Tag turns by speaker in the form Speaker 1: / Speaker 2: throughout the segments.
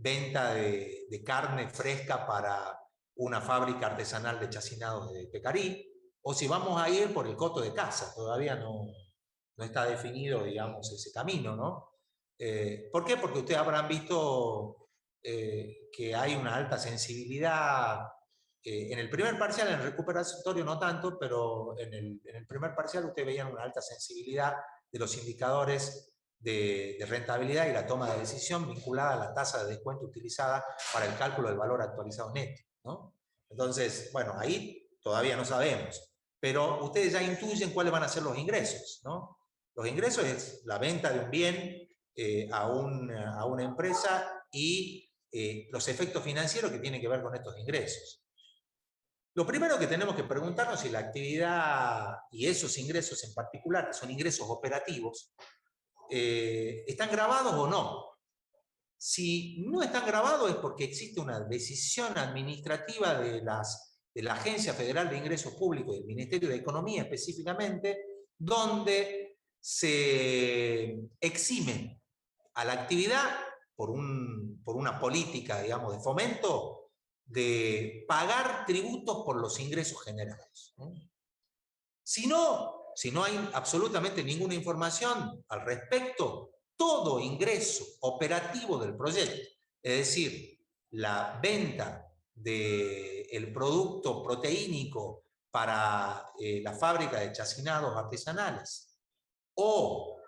Speaker 1: venta de carne fresca para una fábrica artesanal de chacinados de Pecarí, o si vamos a ir por el coto de caza. Todavía no está definido, digamos, ese camino, ¿no? ¿Por qué? Porque ustedes habrán visto que hay una alta sensibilidad en el primer parcial, en el recuperatorio no tanto, pero en el primer parcial ustedes veían una alta sensibilidad de los indicadores de rentabilidad y la toma de decisión vinculada a la tasa de descuento utilizada para el cálculo del valor actualizado neto, ¿no? Entonces, bueno, ahí todavía no sabemos, pero ustedes ya intuyen cuáles van a ser los ingresos, ¿no? Los ingresos es la venta de un bien a una empresa y los efectos financieros que tienen que ver con estos ingresos. Lo primero que tenemos que preguntarnos es si la actividad y esos ingresos en particular, que son ingresos operativos, ¿están grabados o no? Si no están grabados es porque existe una decisión administrativa de la Agencia Federal de Ingresos Públicos y del Ministerio de Economía específicamente, donde se exime a la actividad por una política, digamos, de fomento de pagar tributos por los ingresos generados. Si no hay absolutamente ninguna información al respecto, todo ingreso operativo del proyecto, es decir, la venta del producto proteínico para la fábrica de chacinados artesanales o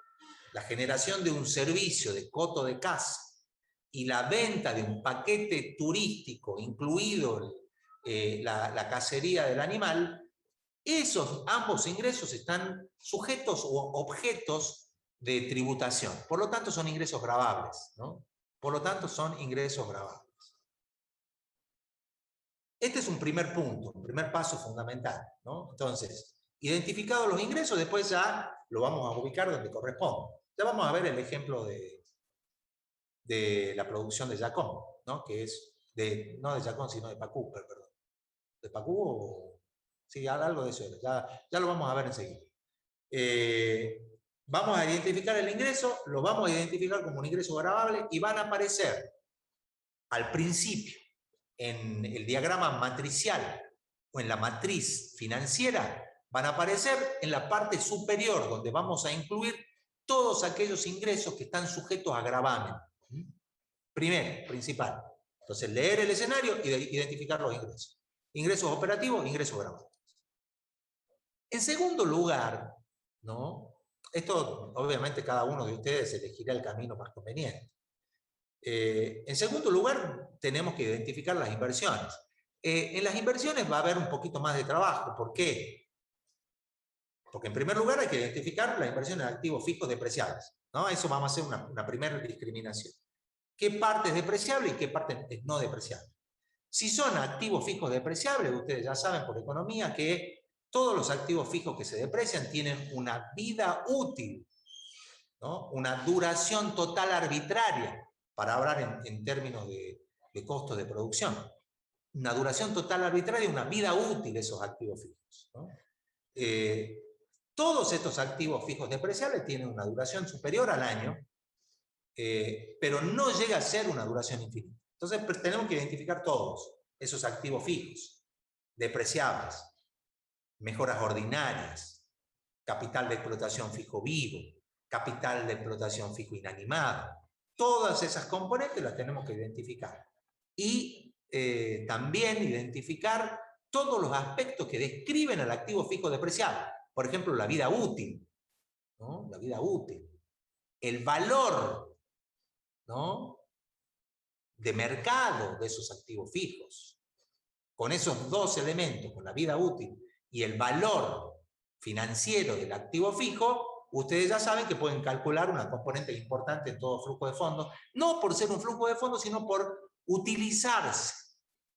Speaker 1: la generación de un servicio de coto de caza y la venta de un paquete turístico, incluido la cacería del animal, esos ambos ingresos están sujetos o objetos de tributación. Por lo tanto, son ingresos gravables, ¿no? Por lo tanto, son ingresos gravables. Este es un primer punto, un primer paso fundamental, ¿no? Entonces, identificados los ingresos, después ya lo vamos a ubicar donde corresponde. Ya vamos a ver el ejemplo de la producción de Jacón, ¿no? Que es no de Jacón, sino de Pacú, perdón. ¿De Pacú o...? Sí, algo de eso era. Ya lo vamos a ver enseguida. Vamos a identificar el ingreso, lo vamos a identificar como un ingreso gravable y van a aparecer al principio en el diagrama matricial o en la matriz financiera, van a aparecer en la parte superior donde vamos a incluir todos aquellos ingresos que están sujetos a gravamen. Primero, principal. Entonces, leer el escenario y identificar los ingresos. Ingresos operativos, ingresos gravables. En segundo lugar, ¿no? Esto obviamente cada uno de ustedes elegirá el camino más conveniente. En segundo lugar, tenemos que identificar las inversiones. En las inversiones va a haber un poquito más de trabajo. ¿Por qué? Porque en primer lugar hay que identificar las inversiones en activos fijos depreciables, ¿no? Eso vamos a hacer una primera discriminación. ¿Qué parte es depreciable y qué parte es no depreciable? Si son activos fijos depreciables, ustedes ya saben por economía que todos los activos fijos que se deprecian tienen una vida útil, ¿no? Una duración total arbitraria, para hablar en términos de costos de producción. Una duración total arbitraria, una vida útil de esos activos fijos, ¿no? Todos estos activos fijos depreciables tienen una duración superior al año, pero no llega a ser una duración infinita. Entonces tenemos que identificar todos esos activos fijos, depreciables, mejoras ordinarias, capital de explotación fijo vivo, capital de explotación fijo inanimado. Todas esas componentes las tenemos que identificar. Y también identificar todos los aspectos que describen al activo fijo depreciable. Por ejemplo, la vida útil, ¿no? La vida útil. El valor, ¿no?, de mercado de esos activos fijos. Con esos dos elementos, con la vida útil y el valor financiero del activo fijo, ustedes ya saben que pueden calcular una componente importante en todo flujo de fondos, no por ser un flujo de fondos, sino por utilizarse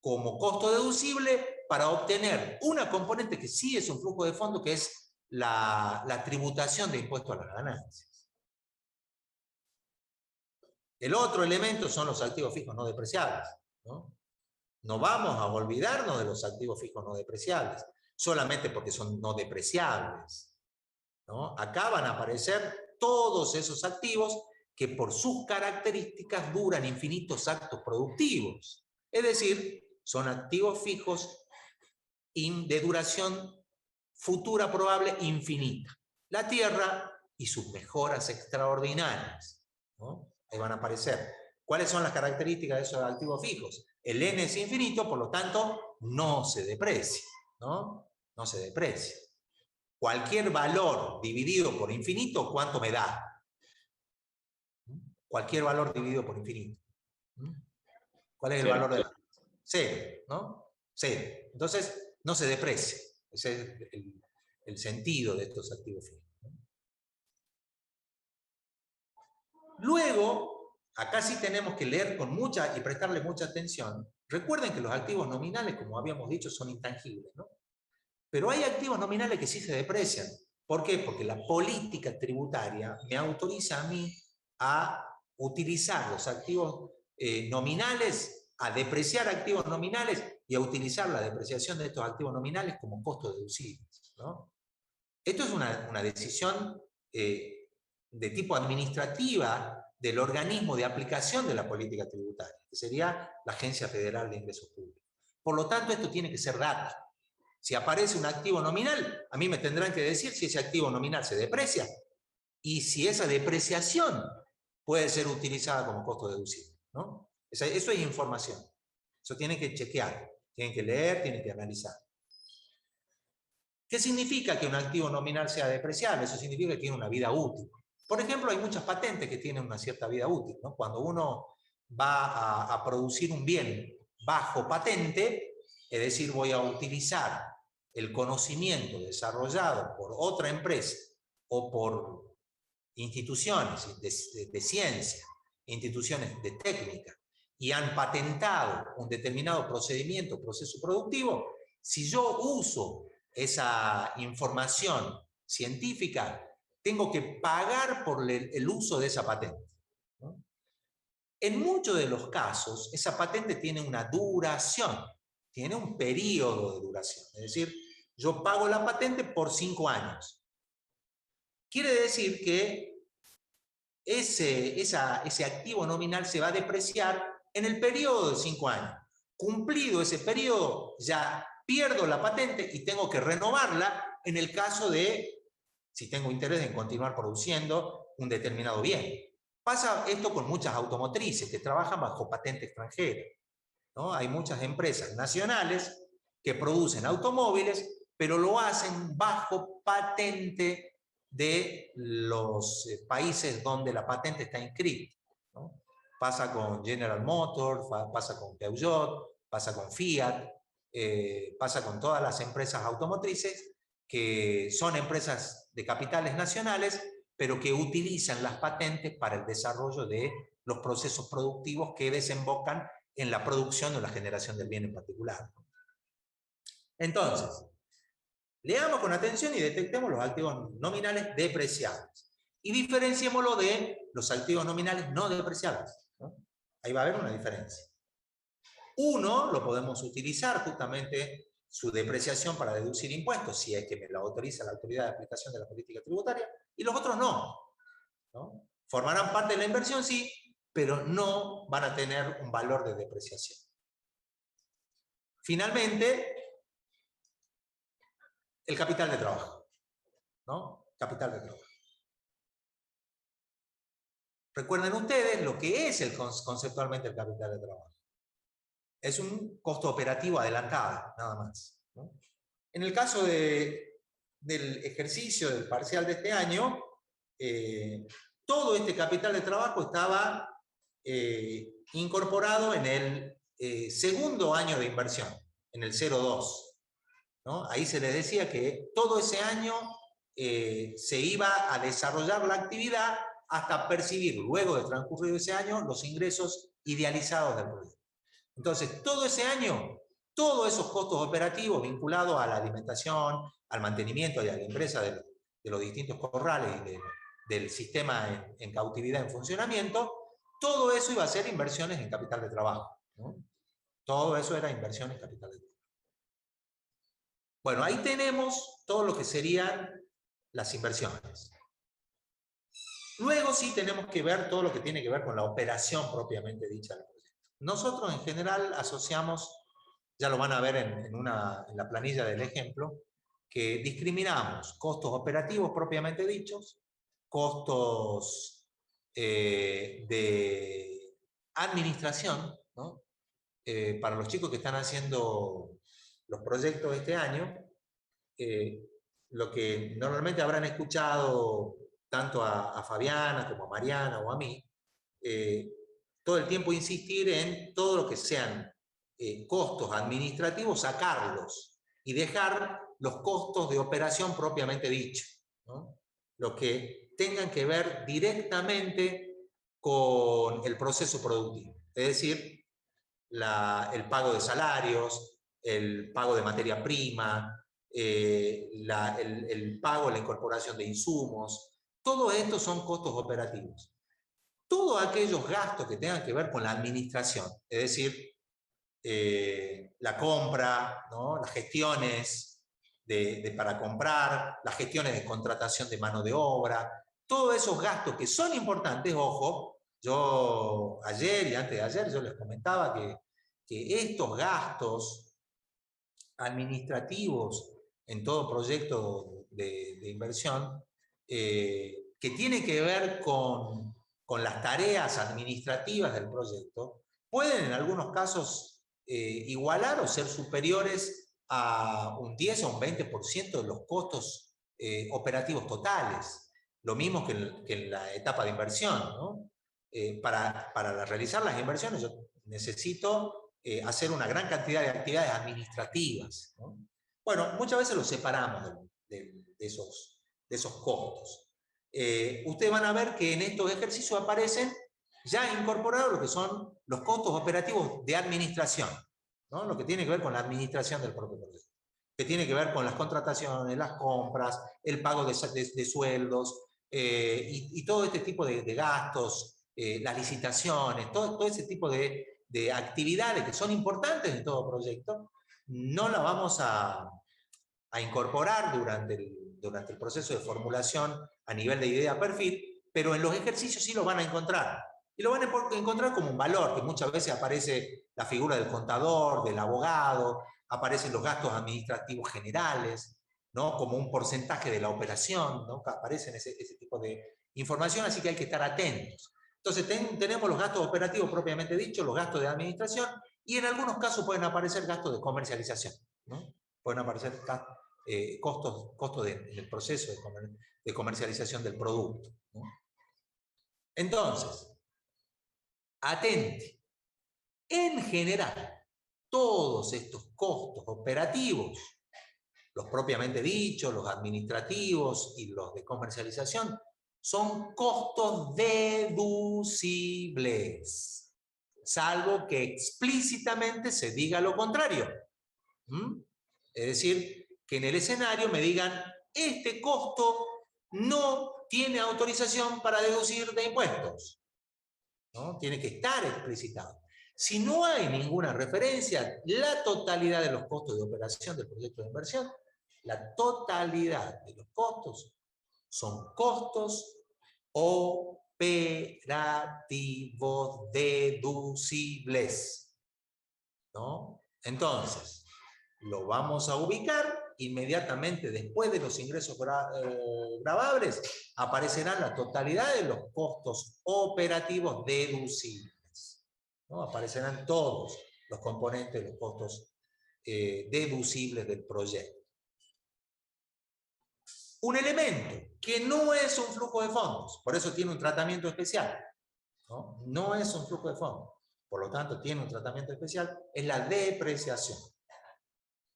Speaker 1: como costo deducible para obtener una componente que sí es un flujo de fondos, que es la tributación de impuestos a las ganancias. El otro elemento son los activos fijos no depreciables, ¿no? No vamos a olvidarnos de los activos fijos no depreciables, solamente porque son no depreciables, ¿no? Acá van a aparecer todos esos activos que por sus características duran infinitos actos productivos. Es decir, son activos fijos de duración futura probable infinita. La Tierra y sus mejoras extraordinarias, ¿no? Ahí van a aparecer. ¿Cuáles son las características de esos activos fijos? El n es infinito, por lo tanto, no se deprecia, ¿no? No se deprecia. Cualquier valor dividido por infinito, ¿cuánto me da? Cualquier valor dividido por infinito. ¿Cuál es el valor de la? Cero, ¿no? Cero. Entonces, no se deprecia. Ese es el sentido de estos activos fijos. Luego, acá sí tenemos que leer con mucha y prestarle mucha atención. Recuerden que los activos nominales, como habíamos dicho, son intangibles, ¿no? Pero hay activos nominales que sí se deprecian. ¿Por qué? Porque la política tributaria me autoriza a mí a utilizar los activos nominales, a depreciar activos nominales y a utilizar la depreciación de estos activos nominales como costos deducibles, ¿no? Esto es una decisión de tipo administrativa del organismo de aplicación de la política tributaria, que sería la Agencia Federal de Ingresos Públicos. Por lo tanto, esto tiene que ser data. Si aparece un activo nominal, a mí me tendrán que decir si ese activo nominal se deprecia y si esa depreciación puede ser utilizada como costo deducible, ¿no? Eso es información. Eso tienen que chequear, tienen que leer, tienen que analizar. ¿Qué significa que un activo nominal sea depreciable? Eso significa que tiene una vida útil. Por ejemplo, hay muchas patentes que tienen una cierta vida útil, ¿no? Cuando uno va a producir un bien bajo patente, es decir, voy a utilizar el conocimiento desarrollado por otra empresa o por instituciones de ciencia, instituciones de técnica, y han patentado un determinado procedimiento, proceso productivo, si yo uso esa información científica, tengo que pagar por el uso de esa patente, ¿no? En muchos de los casos, esa patente tiene una duración, tiene un periodo de duración. Es decir, yo pago la patente por 5 años. Quiere decir que ese activo nominal se va a depreciar en el periodo de 5 años. Cumplido ese periodo, ya pierdo la patente y tengo que renovarla en el caso de, si tengo interés en continuar produciendo un determinado bien. Pasa esto con muchas automotrices que trabajan bajo patente extranjera, ¿no? Hay muchas empresas nacionales que producen automóviles, pero lo hacen bajo patente de los países donde la patente está inscrita, ¿no? Pasa con General Motors, pasa con Peugeot, pasa con Fiat, pasa con todas las empresas automotrices que son empresas de capitales nacionales, pero que utilizan las patentes para el desarrollo de los procesos productivos que desembocan en la producción o la generación del bien en particular. Entonces, leamos con atención y detectemos los activos nominales depreciables. Y diferenciémoslo de los activos nominales no depreciables, ¿no? Ahí va a haber una diferencia. Uno lo podemos utilizar justamente su depreciación para deducir impuestos, si es que me lo autoriza la autoridad de aplicación de la política tributaria, y los otros no, ¿no? Formarán parte de la inversión, sí, pero no van a tener un valor de depreciación. Finalmente, el capital de trabajo, ¿no? Capital de trabajo. Recuerden ustedes lo que es conceptualmente el capital de trabajo. Es un costo operativo adelantado, nada más, ¿no? En el caso del ejercicio del parcial de este año, todo este capital de trabajo estaba incorporado en el segundo año de inversión, en el 02, ¿no? Ahí se les decía que todo ese año se iba a desarrollar la actividad hasta percibir, luego de transcurrido ese año, los ingresos idealizados del proyecto. Entonces, todo ese año, todos esos costos operativos vinculados a la alimentación, al mantenimiento y a la empresa de los distintos corrales y del sistema en cautividad en funcionamiento, todo eso iba a ser inversiones en capital de trabajo, ¿no? Todo eso era inversión en capital de trabajo. Bueno, ahí tenemos todo lo que serían las inversiones. Luego sí tenemos que ver todo lo que tiene que ver con la operación propiamente dicha del proyecto. Nosotros en general asociamos, ya lo van a ver en la planilla del ejemplo, que discriminamos costos operativos propiamente dichos, costos de administración, ¿no? Para los chicos que están haciendo los proyectos este año, lo que normalmente habrán escuchado tanto a Fabiana como a Mariana o a mí, todo el tiempo insistir en todo lo que sean costos administrativos, sacarlos y dejar los costos de operación propiamente dichos, ¿no? Los que tengan que ver directamente con el proceso productivo, es decir, el pago de salarios, el pago de materia prima, el pago, la incorporación de insumos, todo esto son costos operativos. Todos aquellos gastos que tengan que ver con la administración, es decir, la compra, ¿no? Las gestiones para comprar, las gestiones de contratación de mano de obra, todos esos gastos que son importantes, ojo, yo ayer y antes de ayer yo les comentaba que estos gastos administrativos en todo proyecto de inversión, que tiene que ver con las tareas administrativas del proyecto, pueden en algunos casos igualar o ser superiores a un 10 o un 20% de los costos operativos totales. Lo mismo que en la etapa de inversión, ¿no? Para realizar las inversiones yo necesito hacer una gran cantidad de actividades administrativas, ¿no? Bueno, muchas veces los separamos de esos costos. Ustedes van a ver que en estos ejercicios aparecen ya incorporados lo que son los costos operativos de administración, ¿no? Lo que tiene que ver con la administración del propio proyecto, que tiene que ver con las contrataciones, las compras, el pago de sueldos y todo este tipo de gastos, las licitaciones, todo ese tipo de actividades que son importantes en todo proyecto, no las vamos a incorporar durante el proceso de formulación a nivel de idea-perfil, pero en los ejercicios sí lo van a encontrar. Y lo van a encontrar como un valor, que muchas veces aparece la figura del contador, del abogado, aparecen los gastos administrativos generales, ¿no? Como un porcentaje de la operación, ¿no? Aparecen ese tipo de información, así que hay que estar atentos. Entonces tenemos los gastos operativos propiamente dichos, los gastos de administración, y en algunos casos pueden aparecer gastos de comercialización, ¿no? Pueden aparecer costos del proceso de comercialización del producto, ¿no? Entonces, atente. En general, todos estos costos operativos, los propiamente dichos, los administrativos y los de comercialización, son costos deducibles, salvo que explícitamente se diga lo contrario. Es decir, que en el escenario me digan, este costo no tiene autorización para deducir de impuestos, ¿no? Tiene que estar explicitado. Si no hay ninguna referencia, la totalidad de los costos de operación del proyecto de inversión, la totalidad de los costos son costos operativos deducibles, ¿no? Entonces, lo vamos a ubicar inmediatamente después de los ingresos grabables, aparecerán la totalidad de los costos operativos deducibles, ¿no? Aparecerán todos los componentes de los costos deducibles del proyecto. Un elemento que no es un flujo de fondos, por eso tiene un tratamiento especial, ¿no? No es un flujo de fondos, por lo tanto tiene un tratamiento especial, es la depreciación.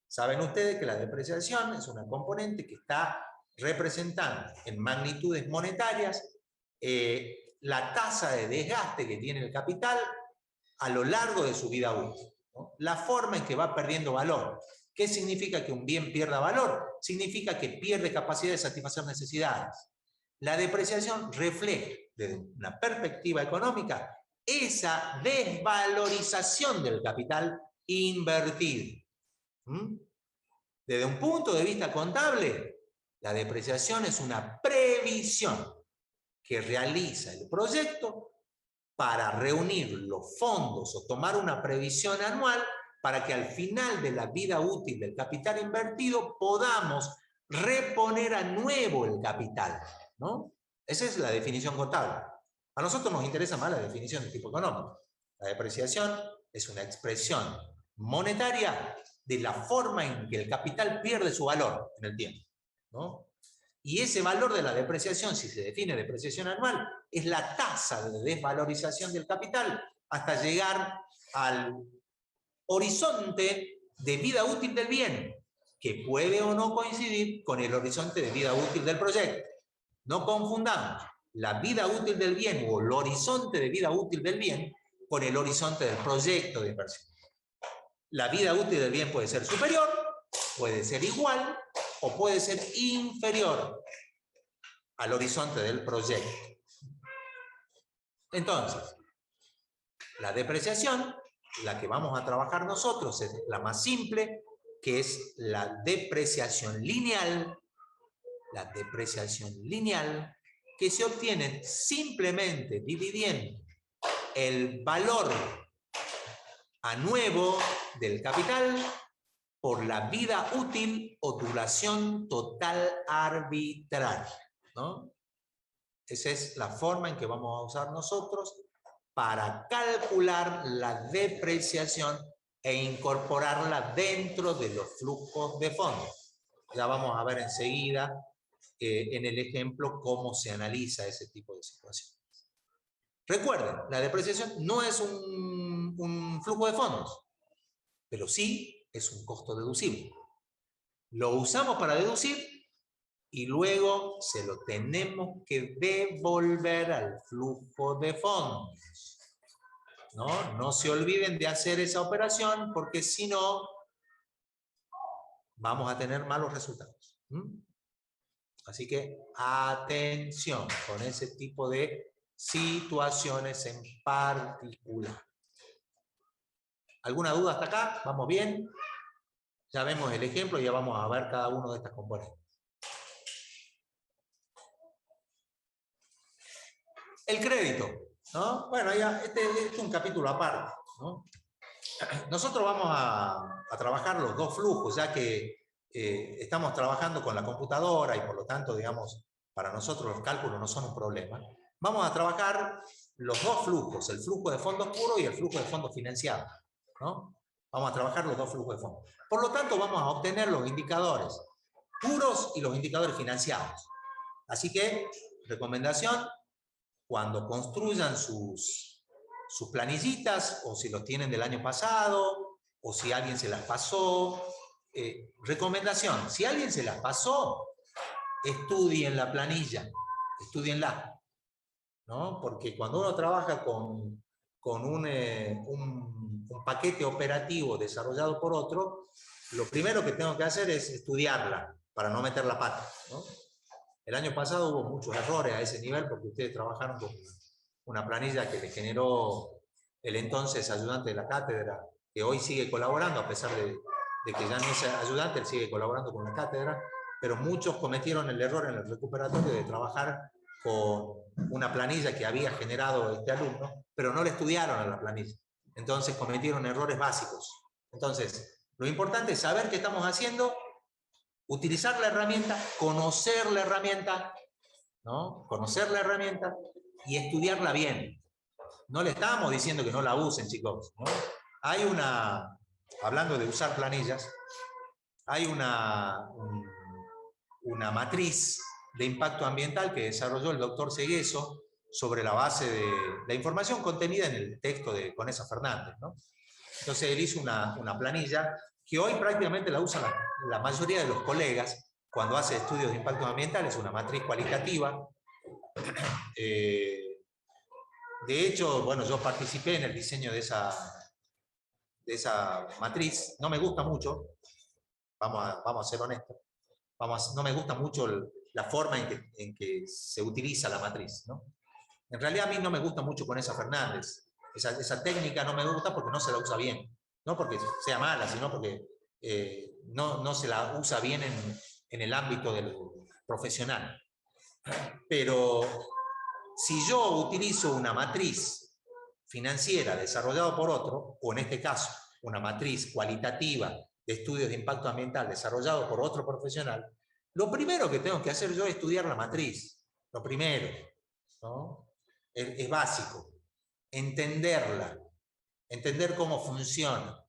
Speaker 1: Saben ustedes que la depreciación es una componente que está representando en magnitudes monetarias la tasa de desgaste que tiene el capital a lo largo de su vida útil, ¿no? La forma en que va perdiendo valor. ¿Qué significa que un bien pierda valor? Significa que pierde capacidad de satisfacer necesidades. La depreciación refleja, desde una perspectiva económica, esa desvalorización del capital invertido. Desde un punto de vista contable, la depreciación es una previsión que realiza el proyecto para reunir los fondos o tomar una previsión anual para que al final de la vida útil del capital invertido podamos reponer a nuevo el capital, ¿no? Esa es la definición contable. A nosotros nos interesa más la definición de tipo económico. La depreciación es una expresión monetaria de la forma en que el capital pierde su valor en el tiempo, ¿no? Y ese valor de la depreciación, si se define depreciación anual, es la tasa de desvalorización del capital hasta llegar al horizonte de vida útil del bien, que puede o no coincidir con el horizonte de vida útil del proyecto. No confundamos la vida útil del bien o el horizonte de vida útil del bien con el horizonte del proyecto de inversión. La vida útil del bien puede ser superior, puede ser igual o puede ser inferior al horizonte del proyecto. Entonces, la depreciación, la que vamos a trabajar nosotros, es la más simple, que es la depreciación lineal. La depreciación lineal, que se obtiene simplemente dividiendo el valor a nuevo del capital por la vida útil o duración total arbitraria, ¿no? Esa es la forma en que vamos a usar nosotros para calcular la depreciación e incorporarla dentro de los flujos de fondos. Ya vamos a ver enseguida en el ejemplo cómo se analiza ese tipo de situaciones. Recuerden, la depreciación no es un flujo de fondos, pero sí es un costo deducible. Lo usamos para deducir y luego se lo tenemos que devolver al flujo de fondos. No se olviden de hacer esa operación porque si no, vamos a tener malos resultados. Así que atención con ese tipo de situaciones en particular. ¿Alguna duda hasta acá? ¿Vamos bien? Ya vemos el ejemplo y ya vamos a ver cada uno de estas componentes. El crédito, ¿no? Bueno, ya este es un capítulo aparte, ¿no? Nosotros vamos a trabajar los dos flujos, ya que estamos trabajando con la computadora y por lo tanto, digamos, para nosotros los cálculos no son un problema. Vamos a trabajar los dos flujos, el flujo de fondos puros y el flujo de fondos financiados, ¿no? Vamos a trabajar los dos flujos de fondos. Por lo tanto, vamos a obtener los indicadores puros y los indicadores financiados. Así que, recomendación, cuando construyan sus planillitas, o si los tienen del año pasado, o si alguien se las pasó, recomendación, si alguien se las pasó, estudien la planilla, estudienla, ¿no? Porque cuando uno trabaja con un paquete operativo desarrollado por otro, lo primero que tengo que hacer es estudiarla para no meter la pata, ¿no? El año pasado hubo muchos errores a ese nivel porque ustedes trabajaron con una planilla que le generó el entonces ayudante de la cátedra, que hoy sigue colaborando, a pesar de que ya no es ayudante, él sigue colaborando con la cátedra, pero muchos cometieron el error en el recuperatorio de trabajar con una planilla que había generado este alumno, pero no le estudiaron a la planilla. Entonces cometieron errores básicos. Entonces, lo importante es saber qué estamos haciendo, utilizar la herramienta, conocer la herramienta, ¿no? Conocer la herramienta y estudiarla bien. No le estamos diciendo que no la usen, chicos, ¿no? Hay hablando de usar planillas, hay una matriz de impacto ambiental que desarrolló el doctor Segueso sobre la base de la información contenida en el texto de Conesa Fernández, ¿no? Entonces él hizo una planilla que hoy prácticamente la usa la mayoría de los colegas cuando hace estudios de impacto ambiental, es una matriz cualitativa. De hecho, bueno, yo participé en el diseño de esa matriz. No me gusta mucho, vamos a ser honestos, no me gusta mucho la forma en que se utiliza la matriz, ¿no? En realidad a mí no me gusta mucho Conesa Fernández. Esa técnica no me gusta porque no se la usa bien. No porque sea mala, sino porque no se la usa bien en el ámbito del profesional. Pero si yo utilizo una matriz financiera desarrollada por otro, o en este caso, una matriz cualitativa de estudios de impacto ambiental desarrollado por otro profesional, lo primero que tengo que hacer yo es estudiar la matriz. Lo primero, ¿no? Es básico. Entenderla. Entender cómo funciona.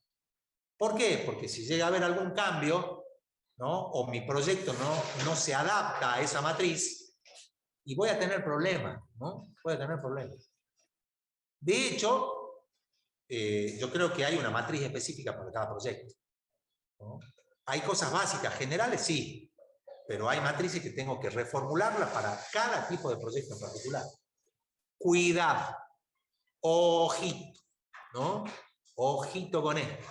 Speaker 1: ¿Por qué? Porque si llega a haber algún cambio, ¿no? O mi proyecto no se adapta a esa matriz, y voy a tener problemas, ¿no? Voy a tener problemas. De hecho, yo creo que hay una matriz específica para cada proyecto, ¿no? Hay cosas básicas, generales sí, pero hay matrices que tengo que reformularlas para cada tipo de proyecto en particular. Cuidado, ojito, ¿no? Ojito con esto.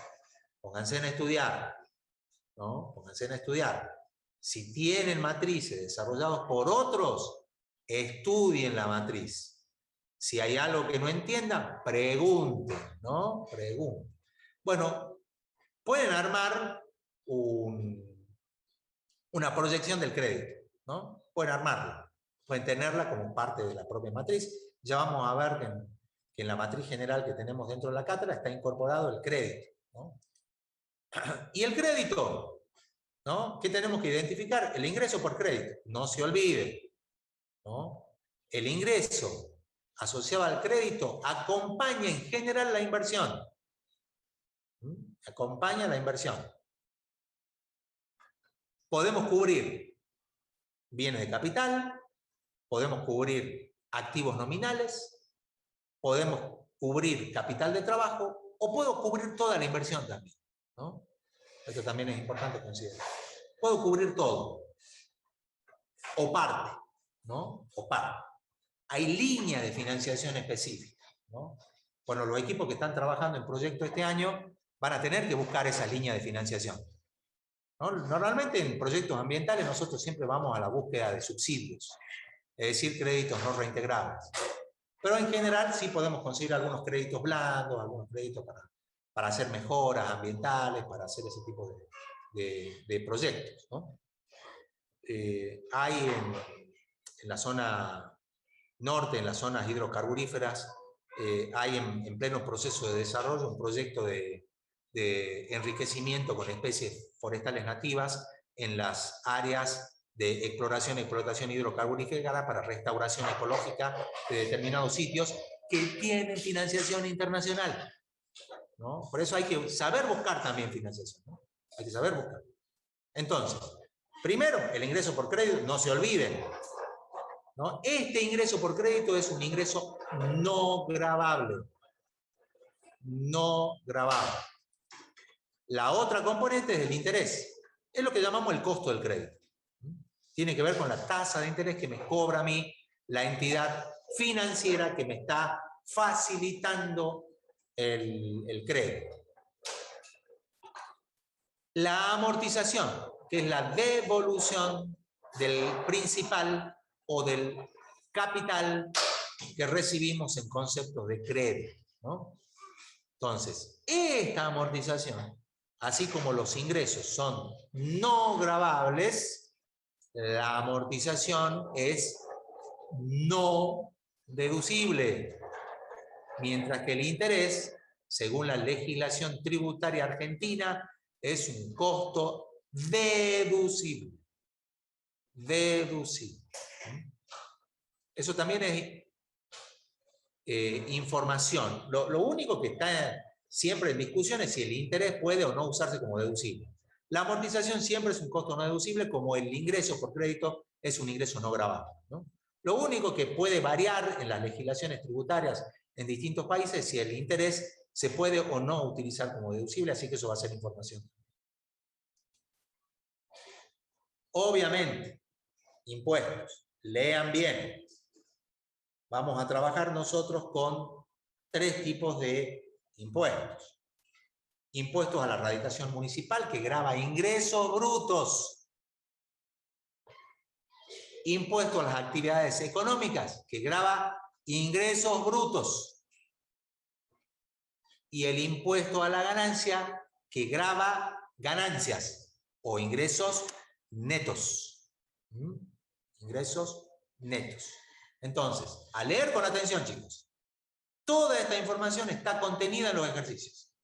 Speaker 1: Pónganse a estudiar, ¿no? Pónganse a estudiar. Si tienen matrices desarrolladas por otros, estudien la matriz. Si hay algo que no entiendan, pregunten, ¿no? Pregunten. Bueno, pueden armar una proyección del crédito, ¿no? Pueden armarla, pueden tenerla como parte de la propia matriz. Ya vamos a ver que en la matriz general que tenemos dentro de la cátedra está incorporado el crédito, ¿no? Y el crédito, ¿no? ¿Qué tenemos que identificar? El ingreso por crédito. No se olvide, ¿no? El ingreso asociado al crédito acompaña en general la inversión. Acompaña la inversión. Podemos cubrir bienes de capital, podemos cubrir activos nominales, podemos cubrir capital de trabajo, o puedo cubrir toda la inversión también, ¿no? Esto también es importante considerar. Puedo cubrir todo, o parte, ¿no? O parte. Hay líneas de financiación específicas, ¿no? Bueno, los equipos que están trabajando en proyectos este año van a tener que buscar esa línea de financiación, ¿no? Normalmente en proyectos ambientales nosotros siempre vamos a la búsqueda de subsidios, es decir, créditos no reintegrables. Pero en general sí podemos conseguir algunos créditos blandos, algunos créditos para hacer mejoras ambientales, para hacer ese tipo de proyectos, ¿no? Hay en la zona norte, en las zonas hidrocarburíferas, hay en pleno proceso de desarrollo un proyecto de enriquecimiento con especies forestales nativas en las áreas de exploración y explotación hidrocarburífera para restauración ecológica de determinados sitios que tienen financiación internacional, ¿no? Por eso hay que saber buscar también financiación, ¿no? Hay que saber buscar. Entonces, primero, el ingreso por crédito, no se olviden, ¿no? Este ingreso por crédito es un ingreso no gravable. No gravable. La otra componente es el interés. Es lo que llamamos el costo del crédito. Tiene que ver con la tasa de interés que me cobra a mí la entidad financiera que me está facilitando el crédito. La amortización, que es la devolución del principal o del capital que recibimos en conceptos de crédito, ¿no? Entonces, esta amortización, así como los ingresos son no gravables, la amortización es no deducible, mientras que el interés, según la legislación tributaria argentina, es un costo deducible. Deducible. Eso también es información. Lo único que está siempre en discusión es si el interés puede o no usarse como deducible. La amortización siempre es un costo no deducible, como el ingreso por crédito es un ingreso no gravable, ¿no? Lo único que puede variar en las legislaciones tributarias en distintos países es si el interés se puede o no utilizar como deducible, así que eso va a ser información. Obviamente, impuestos. Lean bien. Vamos a trabajar nosotros con 3 tipos de impuestos. Impuestos a la radicación municipal, que grava ingresos brutos. Impuesto a las actividades económicas, que grava ingresos brutos. Y el impuesto a la ganancia, que grava ganancias o ingresos netos. Ingresos netos. Entonces, a leer con atención, chicos. Toda esta información está contenida en los ejercicios.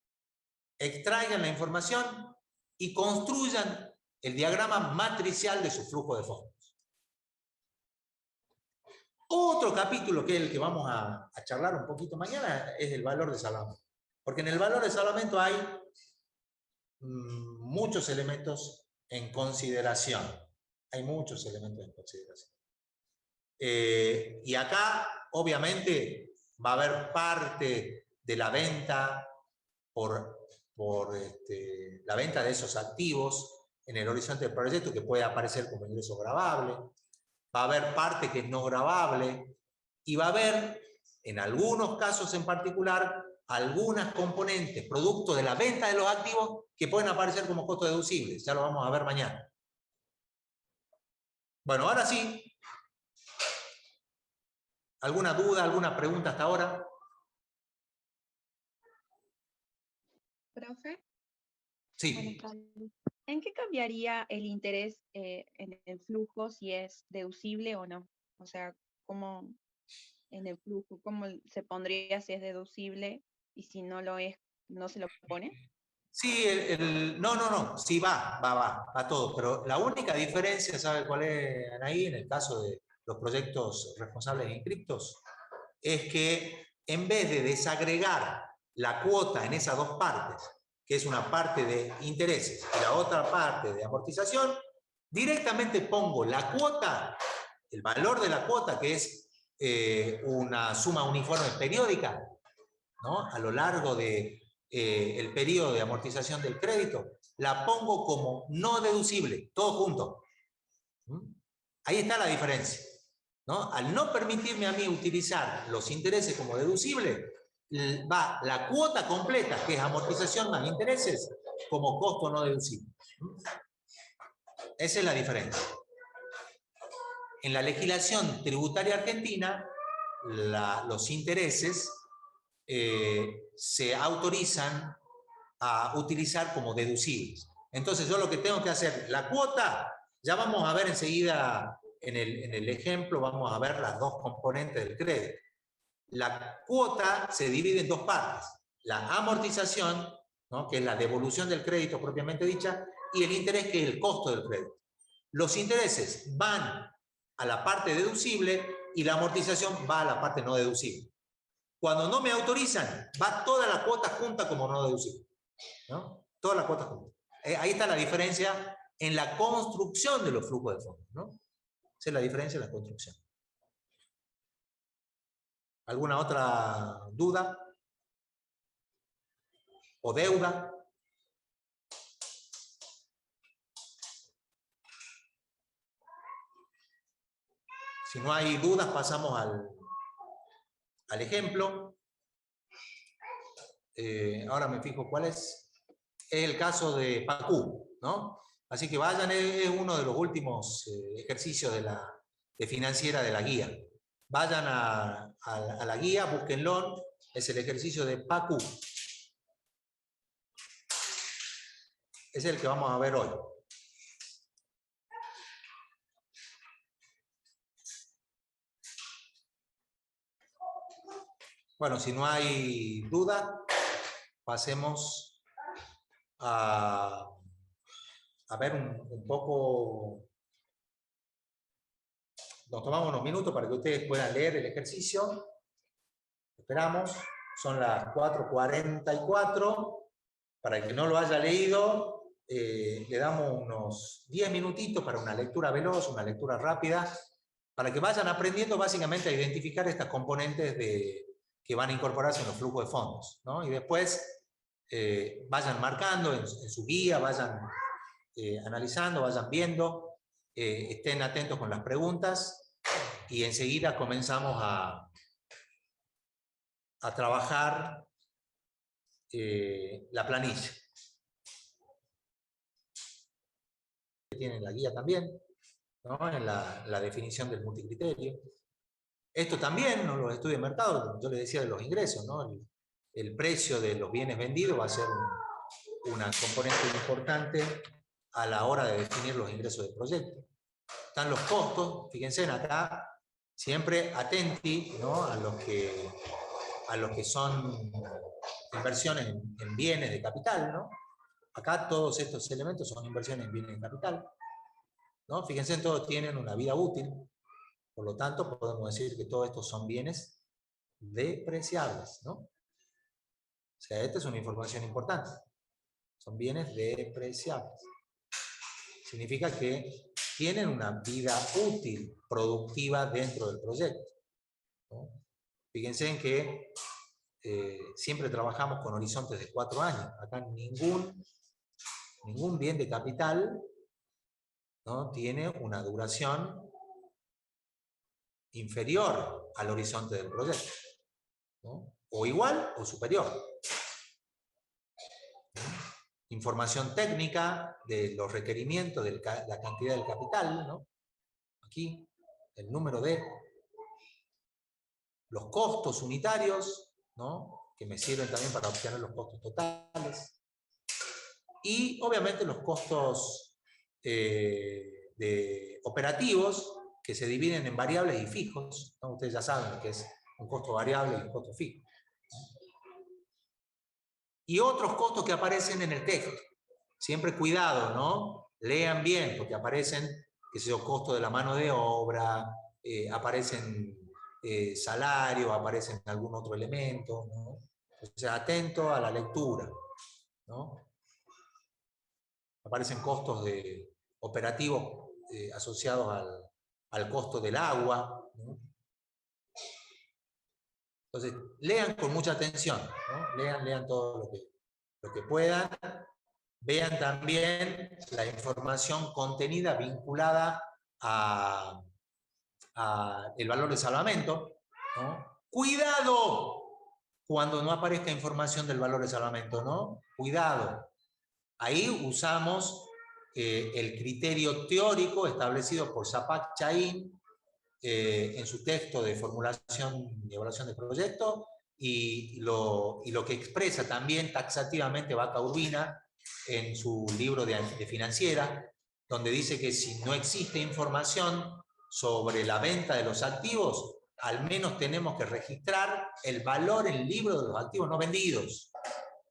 Speaker 1: Extraigan la información y construyan el diagrama matricial de su flujo de fondos. Otro capítulo que es el que vamos a charlar un poquito mañana es el valor de salvamento. Porque en el valor de salvamento hay muchos elementos en consideración. Hay muchos elementos en consideración. Y acá, obviamente, va a haber parte de la venta por la venta de esos activos en el horizonte del proyecto que puede aparecer como ingreso gravable. Va a haber parte que es no gravable y va a haber, en algunos casos en particular, algunas componentes, producto de la venta de los activos, que pueden aparecer como costos deducibles. Ya lo vamos a ver mañana. Bueno, ahora sí. ¿Alguna duda, alguna pregunta hasta ahora?
Speaker 2: Profe.
Speaker 1: Sí.
Speaker 2: ¿En qué cambiaría el interés en el flujo si es deducible o no? O sea, ¿cómo en el flujo, cómo se pondría si es deducible y si no lo es, no se lo pone?
Speaker 1: Sí, no, sí va todo, pero la única diferencia, ¿sabe cuál es, Anaí, en el caso de los proyectos responsables e inscriptos? Es que en vez de desagregar la cuota en esas dos partes, que es una parte de intereses y la otra parte de amortización, directamente pongo la cuota, el valor de la cuota, que es una suma uniforme periódica, ¿no? A lo largo de el periodo de amortización del crédito, la pongo como no deducible, todo junto. Ahí está la diferencia, ¿no? Al no permitirme a mí utilizar los intereses como deducible, va la cuota completa, que es amortización más intereses, como costo no deducible. Esa es la diferencia. En la legislación tributaria argentina, los intereses se autorizan a utilizar como deducibles. Entonces yo lo que tengo que hacer, la cuota, ya vamos a ver enseguida en el ejemplo, vamos a ver las dos componentes del crédito. La cuota se divide en dos partes, la amortización, ¿no?, que es la devolución del crédito propiamente dicha, y el interés, que es el costo del crédito. Los intereses van a la parte deducible y la amortización va a la parte no deducible. Cuando no me autorizan, va toda la cuota junta como no deducible, ¿no? Toda la cuota junta. Ahí está la diferencia en la construcción de los flujos de fondos, ¿no? Esa es la diferencia en la construcción. ¿Alguna otra duda? ¿O deuda? Si no hay dudas, pasamos al ejemplo. Ahora me fijo cuál es. Es el caso de PACU, ¿no? Así que vayan, es uno de los últimos ejercicios de financiera de la guía. Vayan a la guía, búsquenlo, es el ejercicio de PACU. Es el que vamos a ver hoy. Bueno, si no hay duda, pasemos a ver un poco. Nos tomamos unos minutos para que ustedes puedan leer el ejercicio. Esperamos. Son las 4:44. Para el que no lo haya leído, le damos unos 10 minutitos para una lectura veloz, una lectura rápida, para que vayan aprendiendo básicamente a identificar estas componentes que van a incorporarse en los flujos de fondos, ¿no? Y después vayan marcando en su guía, vayan analizando, vayan viendo, estén atentos con las preguntas y enseguida comenzamos a trabajar la planilla. Tienen la guía también, ¿no?, en la definición del multicriterio. Esto también, ¿no?, los estudios de mercado, yo les decía de los ingresos, ¿no? El precio de los bienes vendidos va a ser una componente importante a la hora de definir los ingresos del proyecto. Están los costos, fíjense acá, siempre atenti, ¿no?, a lo que son inversiones en bienes de capital, ¿no? Acá todos estos elementos son inversiones en bienes de capital, ¿no? Fíjense, todos tienen una vida útil, por lo tanto podemos decir que todos estos son bienes depreciables, ¿no? O sea, esta es una información importante. Son bienes depreciables. Significa que tienen una vida útil, productiva dentro del proyecto, ¿no? Fíjense en que siempre trabajamos con horizontes de 4 años. Acá ningún bien de capital, ¿no?, tiene una duración inferior al horizonte del proyecto, ¿no?, o igual o superior. Información técnica de los requerimientos de la cantidad del capital, ¿no? Aquí, el número de los costos unitarios, ¿no?, que me sirven también para obtener los costos totales. Y obviamente los costos operativos, que se dividen en variables y fijos, ¿no? Ustedes ya saben lo que es un costo variable y un costo fijo. Y otros costos que aparecen en el texto. Siempre cuidado, ¿no? Lean bien, porque aparecen, qué sé yo, costo de la mano de obra, aparecen salario, aparecen algún otro elemento, ¿no? O sea, atento a la lectura, ¿no? Aparecen costos operativos asociados al costo del agua, ¿no? Entonces, lean con mucha atención, ¿no? Lean todo lo que puedan. Vean también la información contenida vinculada a el valor de salvamento, ¿no? Cuidado cuando no aparezca información del valor de salvamento, ¿no? Cuidado. Ahí usamos el criterio teórico establecido por Zapac Chaín en su texto de formulación y evaluación de proyecto, y lo que expresa también taxativamente Vaca Urbina en su libro de financiera, donde dice que si no existe información sobre la venta de los activos, al menos tenemos que registrar el valor en libro de los activos no vendidos,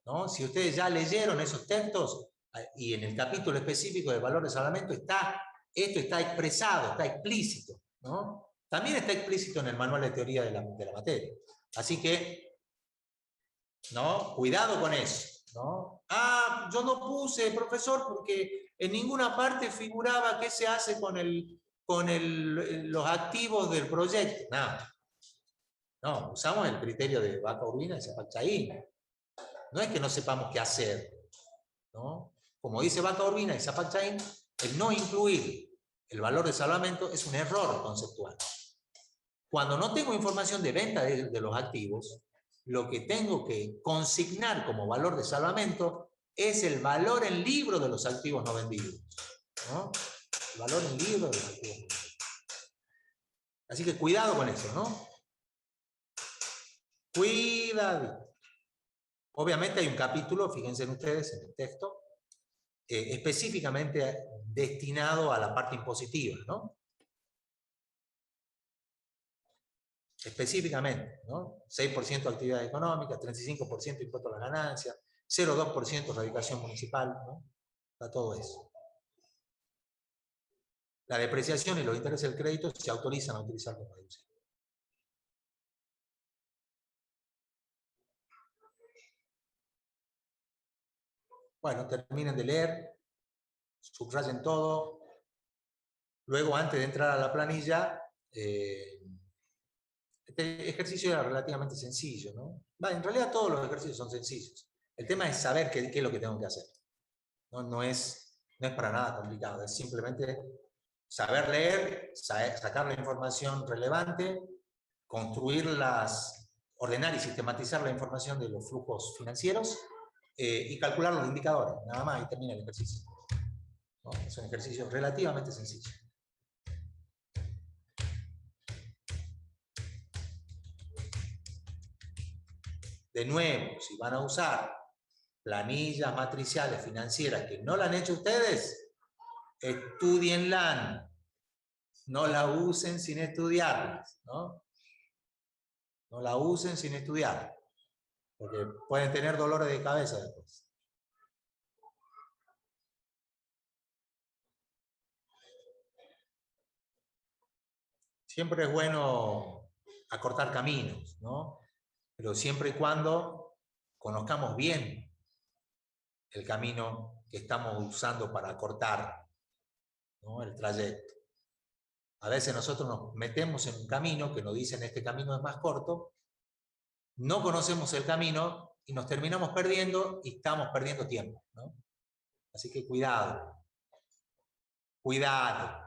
Speaker 1: ¿no? Si ustedes ya leyeron esos textos, y en el capítulo específico de valor de salvamento esto está expresado, está explícito, ¿no? También está explícito en el manual de teoría de la materia. Así que, ¿no?, cuidado con eso, ¿no? Ah, yo no puse, profesor, porque en ninguna parte figuraba qué se hace con los activos del proyecto. No, usamos el criterio de Vaca Urbina y Zapac Chaín. No es que no sepamos qué hacer, ¿no? Como dice Vaca Urbina y Zapac Chaín, el no incluir el valor de salvamento es un error conceptual. Cuando no tengo información de venta de los activos, lo que tengo que consignar como valor de salvamento es el valor en libro de los activos no vendidos, ¿no? El valor en libro de los activos no vendidos. Así que cuidado con eso, ¿no? Cuidado. Obviamente hay un capítulo, fíjense ustedes en el texto, específicamente destinado a la parte impositiva, ¿no? Específicamente, ¿no? 6% actividad económica, 35% impuesto a las ganancias, 0,2% radicación municipal, ¿no? Está todo eso. La depreciación y los intereses del crédito se autorizan a utilizar como deducible. Bueno, terminen de leer, subrayen todo. Luego, antes de entrar a la planilla, este ejercicio era relativamente sencillo, ¿no? En realidad todos los ejercicios son sencillos. El tema es saber qué es lo que tengo que hacer. No es para nada complicado, es simplemente saber leer, sacar la información relevante, ordenar y sistematizar la información de los flujos financieros y calcular los indicadores. Nada más, y termina el ejercicio, ¿no? Es un ejercicio relativamente sencillo. De nuevo, si van a usar planillas matriciales financieras que no la han hecho ustedes, estudienla. No la usen sin estudiarlas, ¿no? No la usen sin estudiar, porque pueden tener dolores de cabeza después. Siempre es bueno acortar caminos, ¿no? Pero siempre y cuando conozcamos bien el camino que estamos usando para acortar, ¿no? El trayecto. A veces nosotros nos metemos en un camino que nos dicen este camino es más corto, no conocemos el camino y nos terminamos perdiendo y estamos perdiendo tiempo, ¿no? Así que cuidado, cuidado.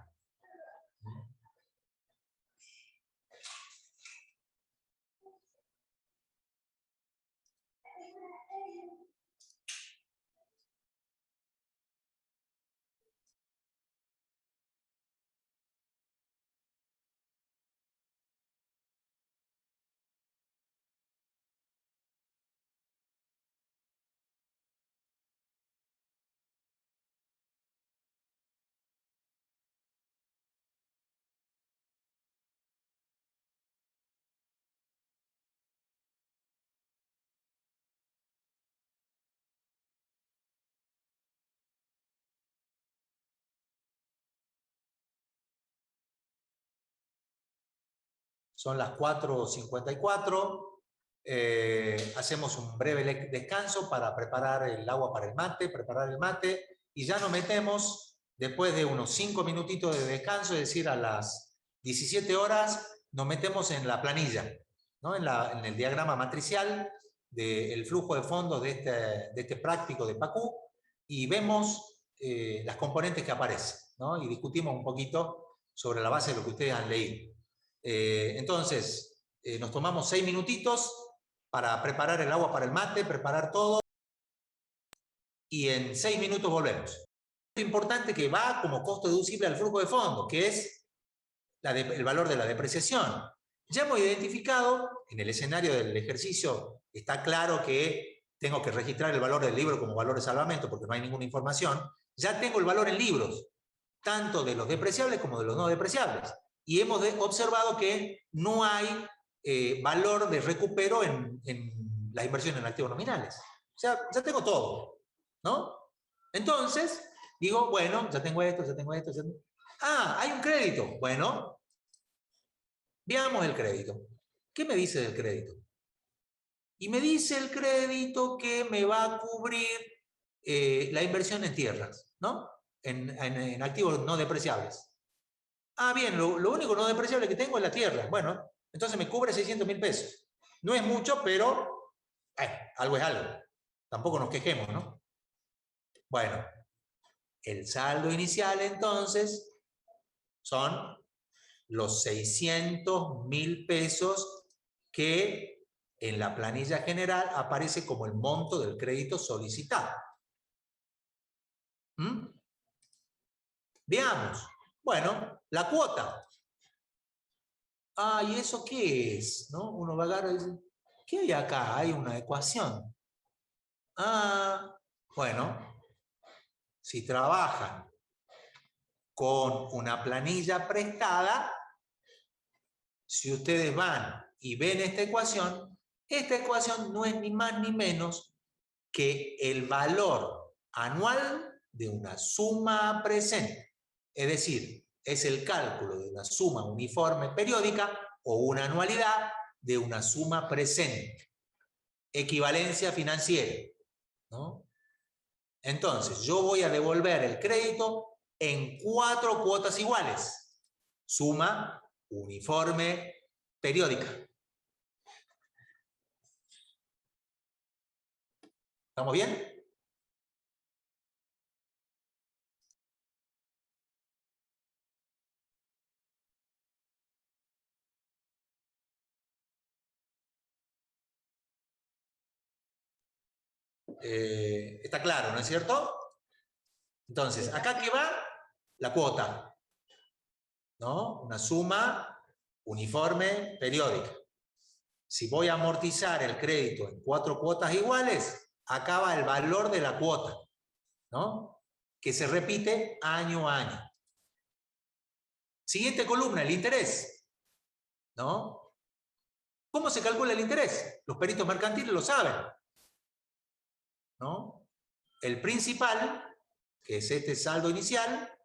Speaker 1: Son las 4:54. Hacemos un breve descanso para preparar el agua para el mate, preparar el mate, y ya nos metemos, después de unos 5 minutitos de descanso, es decir, a las 17 horas, nos metemos en la planilla, ¿no? En el diagrama matricial del flujo de fondos de este práctico de PACU, y vemos las componentes que aparecen, ¿no? Y discutimos un poquito sobre la base de lo que ustedes han leído. Entonces, nos tomamos 6 minutitos para preparar el agua para el mate, preparar todo, y en 6 minutos volvemos. Lo importante que va como costo deducible al flujo de fondos, que es el valor de la depreciación. Ya hemos identificado, en el escenario del ejercicio, está claro que tengo que registrar el valor del libro como valor de salvamento porque no hay ninguna información. Ya tengo el valor en libros, tanto de los depreciables como de los no depreciables. Y hemos observado que no hay valor de recupero en las inversiones en activos nominales. O sea, ya tengo todo, ¿no? Entonces, digo, bueno, ya tengo esto, ya tengo esto, ya tengo... Ah, hay un crédito. Bueno, veamos el crédito. ¿Qué me dice del crédito? Y me dice el crédito que me va a cubrir la inversión en tierras, ¿no? En activos no depreciables. Ah, bien, lo único no depreciable que tengo es la tierra. Bueno, entonces me cubre 600.000 pesos. No es mucho, pero algo es algo. Tampoco nos quejemos, ¿no? Bueno, el saldo inicial entonces son los 600.000 pesos que en la planilla general aparece como el monto del crédito solicitado. ¿Mm? Veamos. Bueno, la cuota. Ah, ¿y eso qué es? ¿No? Uno va a agarrar y dice, ¿qué hay acá? Hay una ecuación. Ah, bueno, si trabajan con una planilla prestada, si ustedes van y ven esta ecuación no es ni más ni menos que el valor anual de una suma presente. Es decir, es el cálculo de una suma uniforme periódica o una anualidad de una suma presente. Equivalencia financiera, ¿no? Entonces, yo voy a devolver el crédito en 4 cuotas iguales. Suma uniforme periódica. ¿Estamos bien? Está claro, ¿no es cierto? Entonces, acá que va la cuota, ¿no? Una suma uniforme periódica. Si voy a amortizar el crédito en 4 cuotas iguales, acá va el valor de la cuota, ¿no? Que se repite año a año. Siguiente columna, el interés. ¿No? ¿Cómo se calcula el interés? Los peritos mercantiles lo saben. ¿No? El principal, que es este saldo inicial,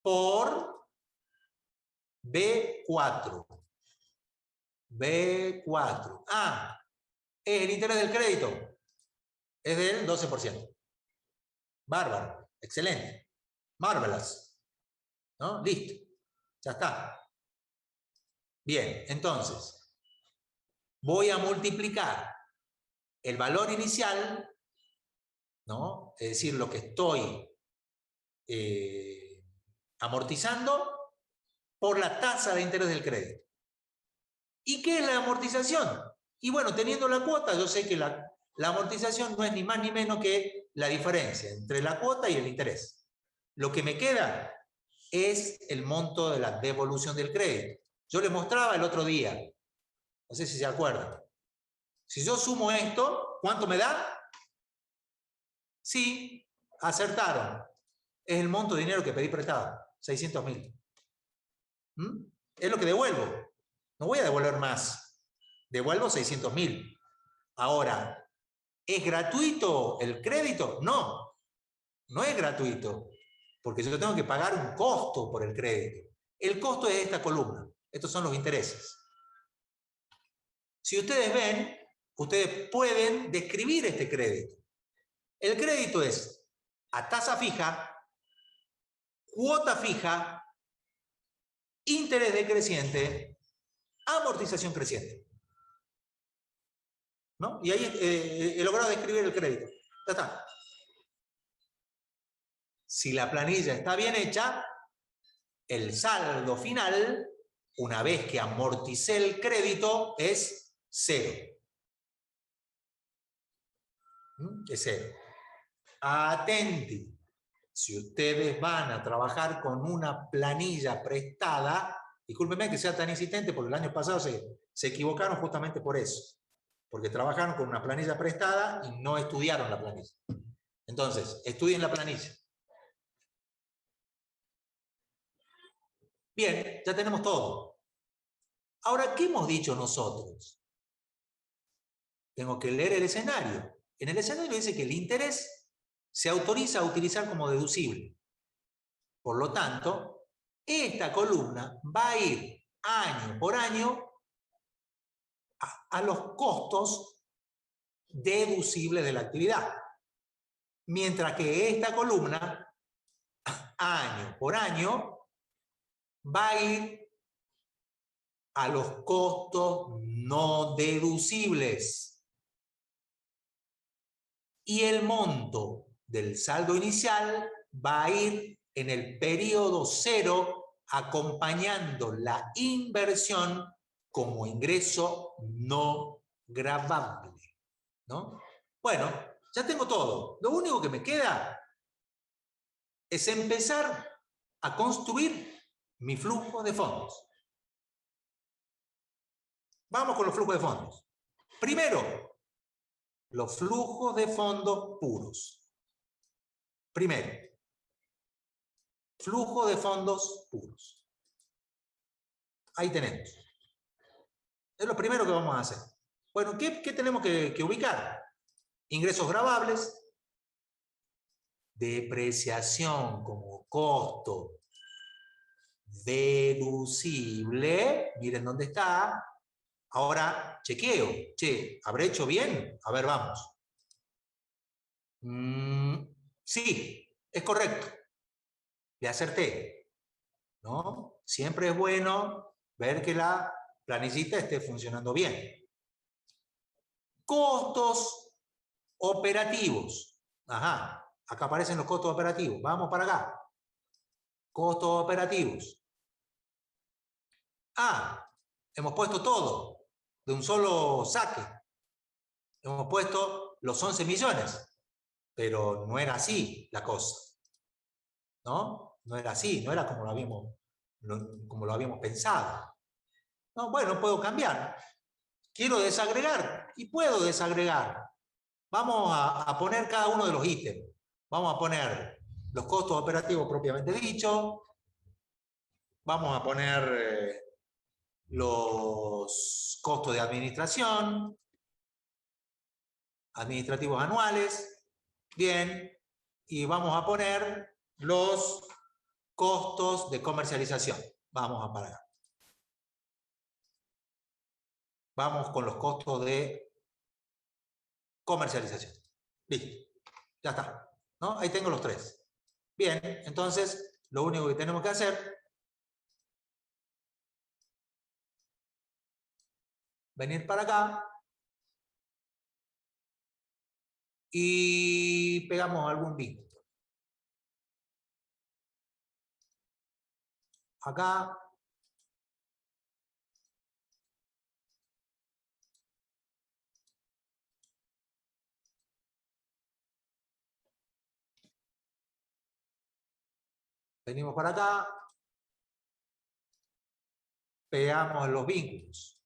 Speaker 1: por B4. B4. Ah, es el interés del crédito. Es del 12%. Bárbaro. Excelente. Marvelous. ¿No? Listo. Ya está. Bien, entonces, voy a multiplicar el valor inicial, ¿no? Es decir, lo que estoy amortizando, por la tasa de interés del crédito. ¿Y qué es la amortización? Y bueno, teniendo la cuota, yo sé que la amortización no es ni más ni menos que la diferencia entre la cuota y el interés. Lo que me queda es el monto de la devolución del crédito. Yo les mostraba el otro día, no sé si se acuerdan. Si yo sumo esto, ¿cuánto me da? Sí, acertaron. Es el monto de dinero que pedí prestado, 600.000. Es lo que devuelvo. No voy a devolver más. Devuelvo 600.000. Ahora, ¿es gratuito el crédito? No, no es gratuito. Porque yo tengo que pagar un costo por el crédito. El costo es esta columna. Estos son los intereses. Si ustedes ven, ustedes pueden describir este crédito. El crédito es a tasa fija, cuota fija, interés decreciente, amortización creciente. ¿No? Y ahí he logrado describir el crédito. Ya está. Si la planilla está bien hecha, el saldo final, una vez que amorticé el crédito, es 0. Es 0. Atenti. Si ustedes van a trabajar con una planilla prestada, discúlpenme que sea tan insistente, porque el año pasado se equivocaron justamente por eso. Porque trabajaron con una planilla prestada y no estudiaron la planilla. Entonces, estudien la planilla. Bien, ya tenemos todo. Ahora, ¿qué hemos dicho nosotros? Tengo que leer el escenario. En el escenario dice que el interés se autoriza a utilizar como deducible. Por lo tanto, esta columna va a ir año por año a los costos deducibles de la actividad. Mientras que esta columna, año por año, va a ir a los costos no deducibles. Y el monto del saldo inicial va a ir en el periodo 0, acompañando la inversión como ingreso no gravable. ¿No? Bueno, ya tengo todo. Lo único que me queda es empezar a construir mi flujo de fondos. Vamos con los flujos de fondos. Primero, los flujos de fondos puros. Primero, flujo de fondos puros. Ahí tenemos. Es lo primero que vamos a hacer. Bueno, ¿qué tenemos que ubicar? Ingresos gravables, depreciación como costo deducible. Miren dónde está. Ahora, chequeo. Che, ¿habré hecho bien? A ver, vamos. Sí, es correcto. Le acerté. ¿No? Siempre es bueno ver que la planillita esté funcionando bien. Costos operativos. Ajá, acá aparecen los costos operativos. Vamos para acá. Costos operativos. Ah, hemos puesto todo de un solo saque. Hemos puesto los 11 millones. Pero no era así la cosa. ¿No? No era así, no era como lo habíamos pensado. No, bueno, puedo cambiar. Quiero desagregar y puedo desagregar. Vamos a poner cada uno de los ítems. Vamos a poner los costos operativos propiamente dicho, Vamos a poner los costos de administración, administrativos anuales, bien, y vamos a poner los costos de comercialización. Vamos a parar. Vamos con los costos de comercialización. Listo, ya está, ¿no? Ahí tengo los tres. Bien, entonces lo único que tenemos que hacer, venir para acá y pegamos algún vínculo. Acá. Venimos para acá. Pegamos los vínculos,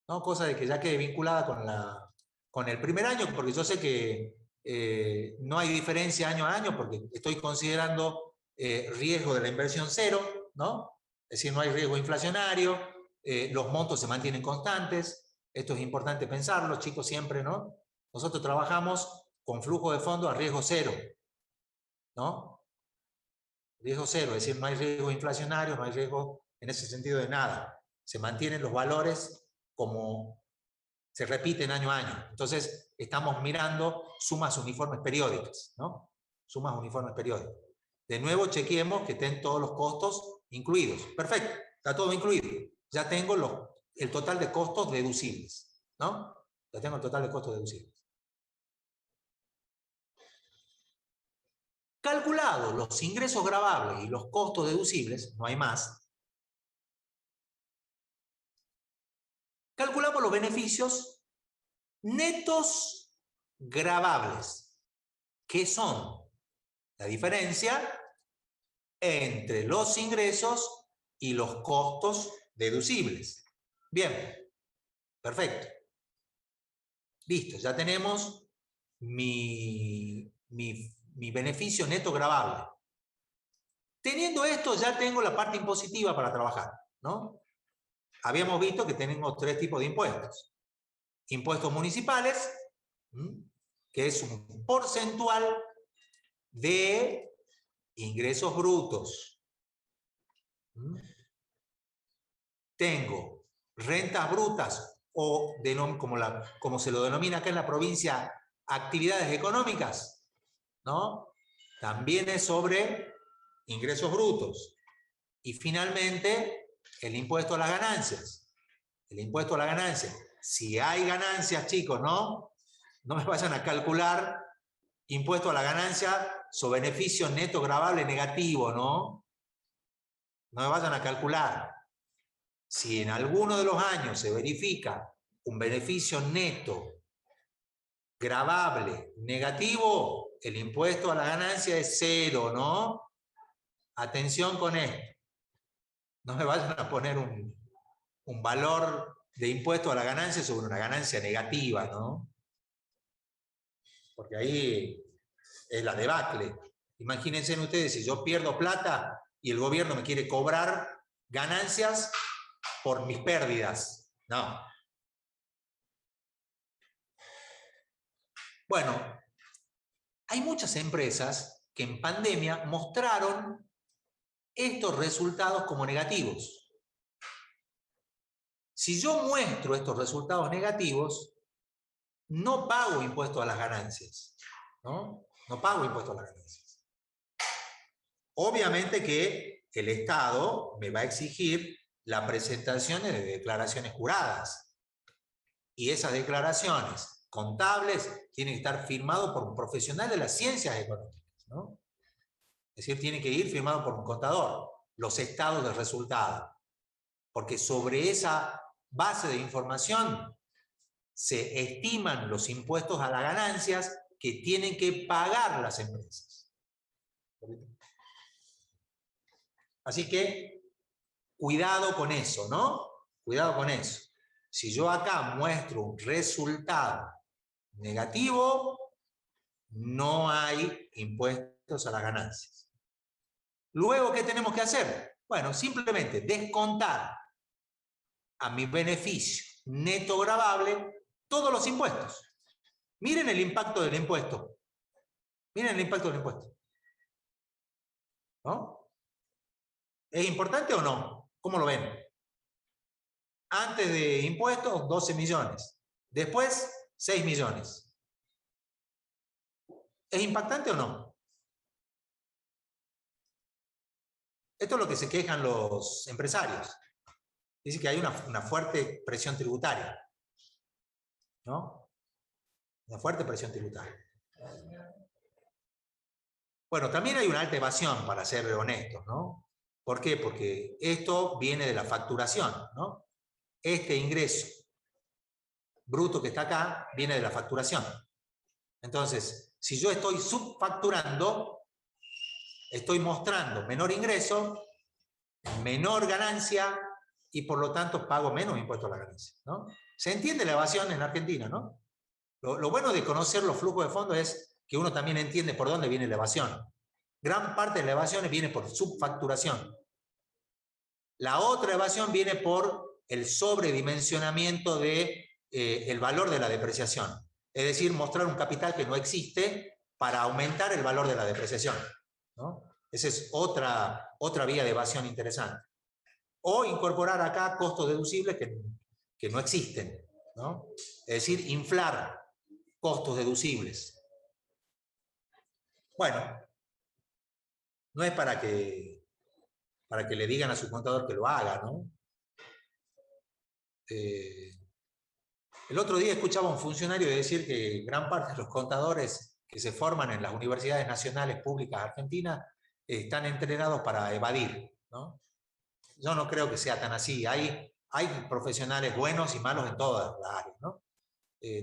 Speaker 1: ¿no? Cosa de que ya quede vinculada con el primer año, porque yo sé que no hay diferencia año a año, porque estoy considerando riesgo de la inversión cero, ¿no? Es decir, no hay riesgo inflacionario, los montos se mantienen constantes, esto es importante pensarlo, chicos, siempre, ¿no? Nosotros trabajamos con flujo de fondos a riesgo cero, ¿no? Riesgo cero, es decir, no hay riesgo inflacionario, no hay riesgo en ese sentido de nada. Se mantienen los valores como se repiten año a año. Entonces, estamos mirando sumas uniformes periódicas, ¿no? Sumas uniformes periódicas. De nuevo, chequeemos que estén todos los costos incluidos. Perfecto, está todo incluido. Ya tengo el total de costos deducibles, ¿no? Ya tengo el total de costos deducibles. Calculados los ingresos gravables y los costos deducibles, no hay más, calculamos los beneficios netos gravables, que son la diferencia entre los ingresos y los costos deducibles. Bien, perfecto. Listo, ya tenemos mi beneficio neto gravable. Teniendo esto, ya tengo la parte impositiva para trabajar, ¿no? Habíamos visto que tenemos tres tipos de impuestos. Impuestos municipales, que es un porcentual de ingresos brutos. Tengo rentas brutas o como se lo denomina acá en la provincia, actividades económicas, ¿no? También es sobre ingresos brutos. Y finalmente, el impuesto a las ganancias. El impuesto a la ganancia. Si hay ganancias, chicos, ¿no? No me vayan a calcular impuesto a la ganancia sobre beneficio neto gravable negativo, ¿no? No me vayan a calcular. Si en alguno de los años se verifica un beneficio neto gravable negativo, el impuesto a la ganancia es cero, ¿no? Atención con esto. No me vayan a poner un valor de impuesto a la ganancia sobre una ganancia negativa, ¿no? Porque ahí es la debacle. Imagínense ustedes, si yo pierdo plata y el gobierno me quiere cobrar ganancias por mis pérdidas. No. Bueno, hay muchas empresas que en pandemia mostraron estos resultados como negativos. Si yo muestro estos resultados negativos, no pago impuesto a las ganancias, ¿no? No pago impuesto a las ganancias. Obviamente que el Estado me va a exigir la presentación de declaraciones juradas. Y esas declaraciones contables tienen que estar firmadas por un profesional de las ciencias económicas, ¿no? Es decir, tiene que ir firmado por un contador, los estados de resultado. Porque sobre esa base de información se estiman los impuestos a las ganancias que tienen que pagar las empresas. Así que, cuidado con eso, ¿no? Cuidado con eso. Si yo acá muestro un resultado negativo, no hay impuestos a las ganancias. Luego, ¿qué tenemos que hacer? Bueno, simplemente descontar a mi beneficio neto gravable todos los impuestos. Miren el impacto del impuesto. Miren el impacto del impuesto. ¿No? ¿Es importante o no? ¿Cómo lo ven? Antes de impuestos, 12 millones. Después, 6 millones. ¿Es impactante o no? Esto es lo que se quejan los empresarios. Dicen que hay una fuerte presión tributaria. ¿No? Una fuerte presión tributaria. Bueno, también hay una alta evasión, para ser honestos, ¿no? ¿Por qué? Porque esto viene de la facturación, ¿no? Este ingreso bruto que está acá viene de la facturación. Entonces, si yo estoy subfacturando, estoy mostrando menor ingreso, menor ganancia y por lo tanto pago menos impuesto a la ganancia, ¿no? ¿Se entiende la evasión en Argentina, no? Lo bueno de conocer los flujos de fondos es que uno también entiende por dónde viene la evasión. Gran parte de la evasión viene por subfacturación. La otra evasión viene por el sobredimensionamiento de, el valor de la depreciación. Es decir, mostrar un capital que no existe para aumentar el valor de la depreciación, ¿no? Esa es otra vía de evasión interesante. O incorporar acá costos deducibles que no existen, ¿no? Es decir, inflar costos deducibles. Bueno, no es para que le digan a su contador que lo haga, ¿no? El otro día escuchaba a un funcionario decir que gran parte de los contadores que se forman en las universidades nacionales públicas argentinas están entrenados para evadir, ¿no? Yo no creo que sea tan así. Hay profesionales buenos y malos en todas las áreas, ¿no?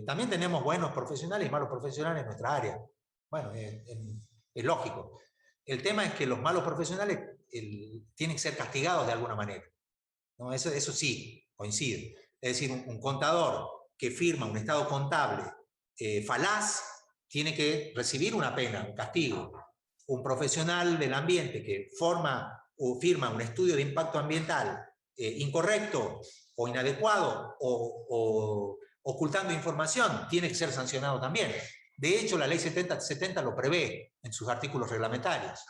Speaker 1: También tenemos buenos profesionales y malos profesionales en nuestra área. Bueno, es lógico. El tema es que los malos profesionales tienen que ser castigados de alguna manera, ¿no? Eso sí, coincide. Es decir, un contador que firma un estado contable falaz tiene que recibir una pena, un castigo. Un profesional del ambiente que forma o firma un estudio de impacto ambiental incorrecto o inadecuado o ocultando información tiene que ser sancionado también. De hecho, la ley 70 lo prevé en sus artículos reglamentarios,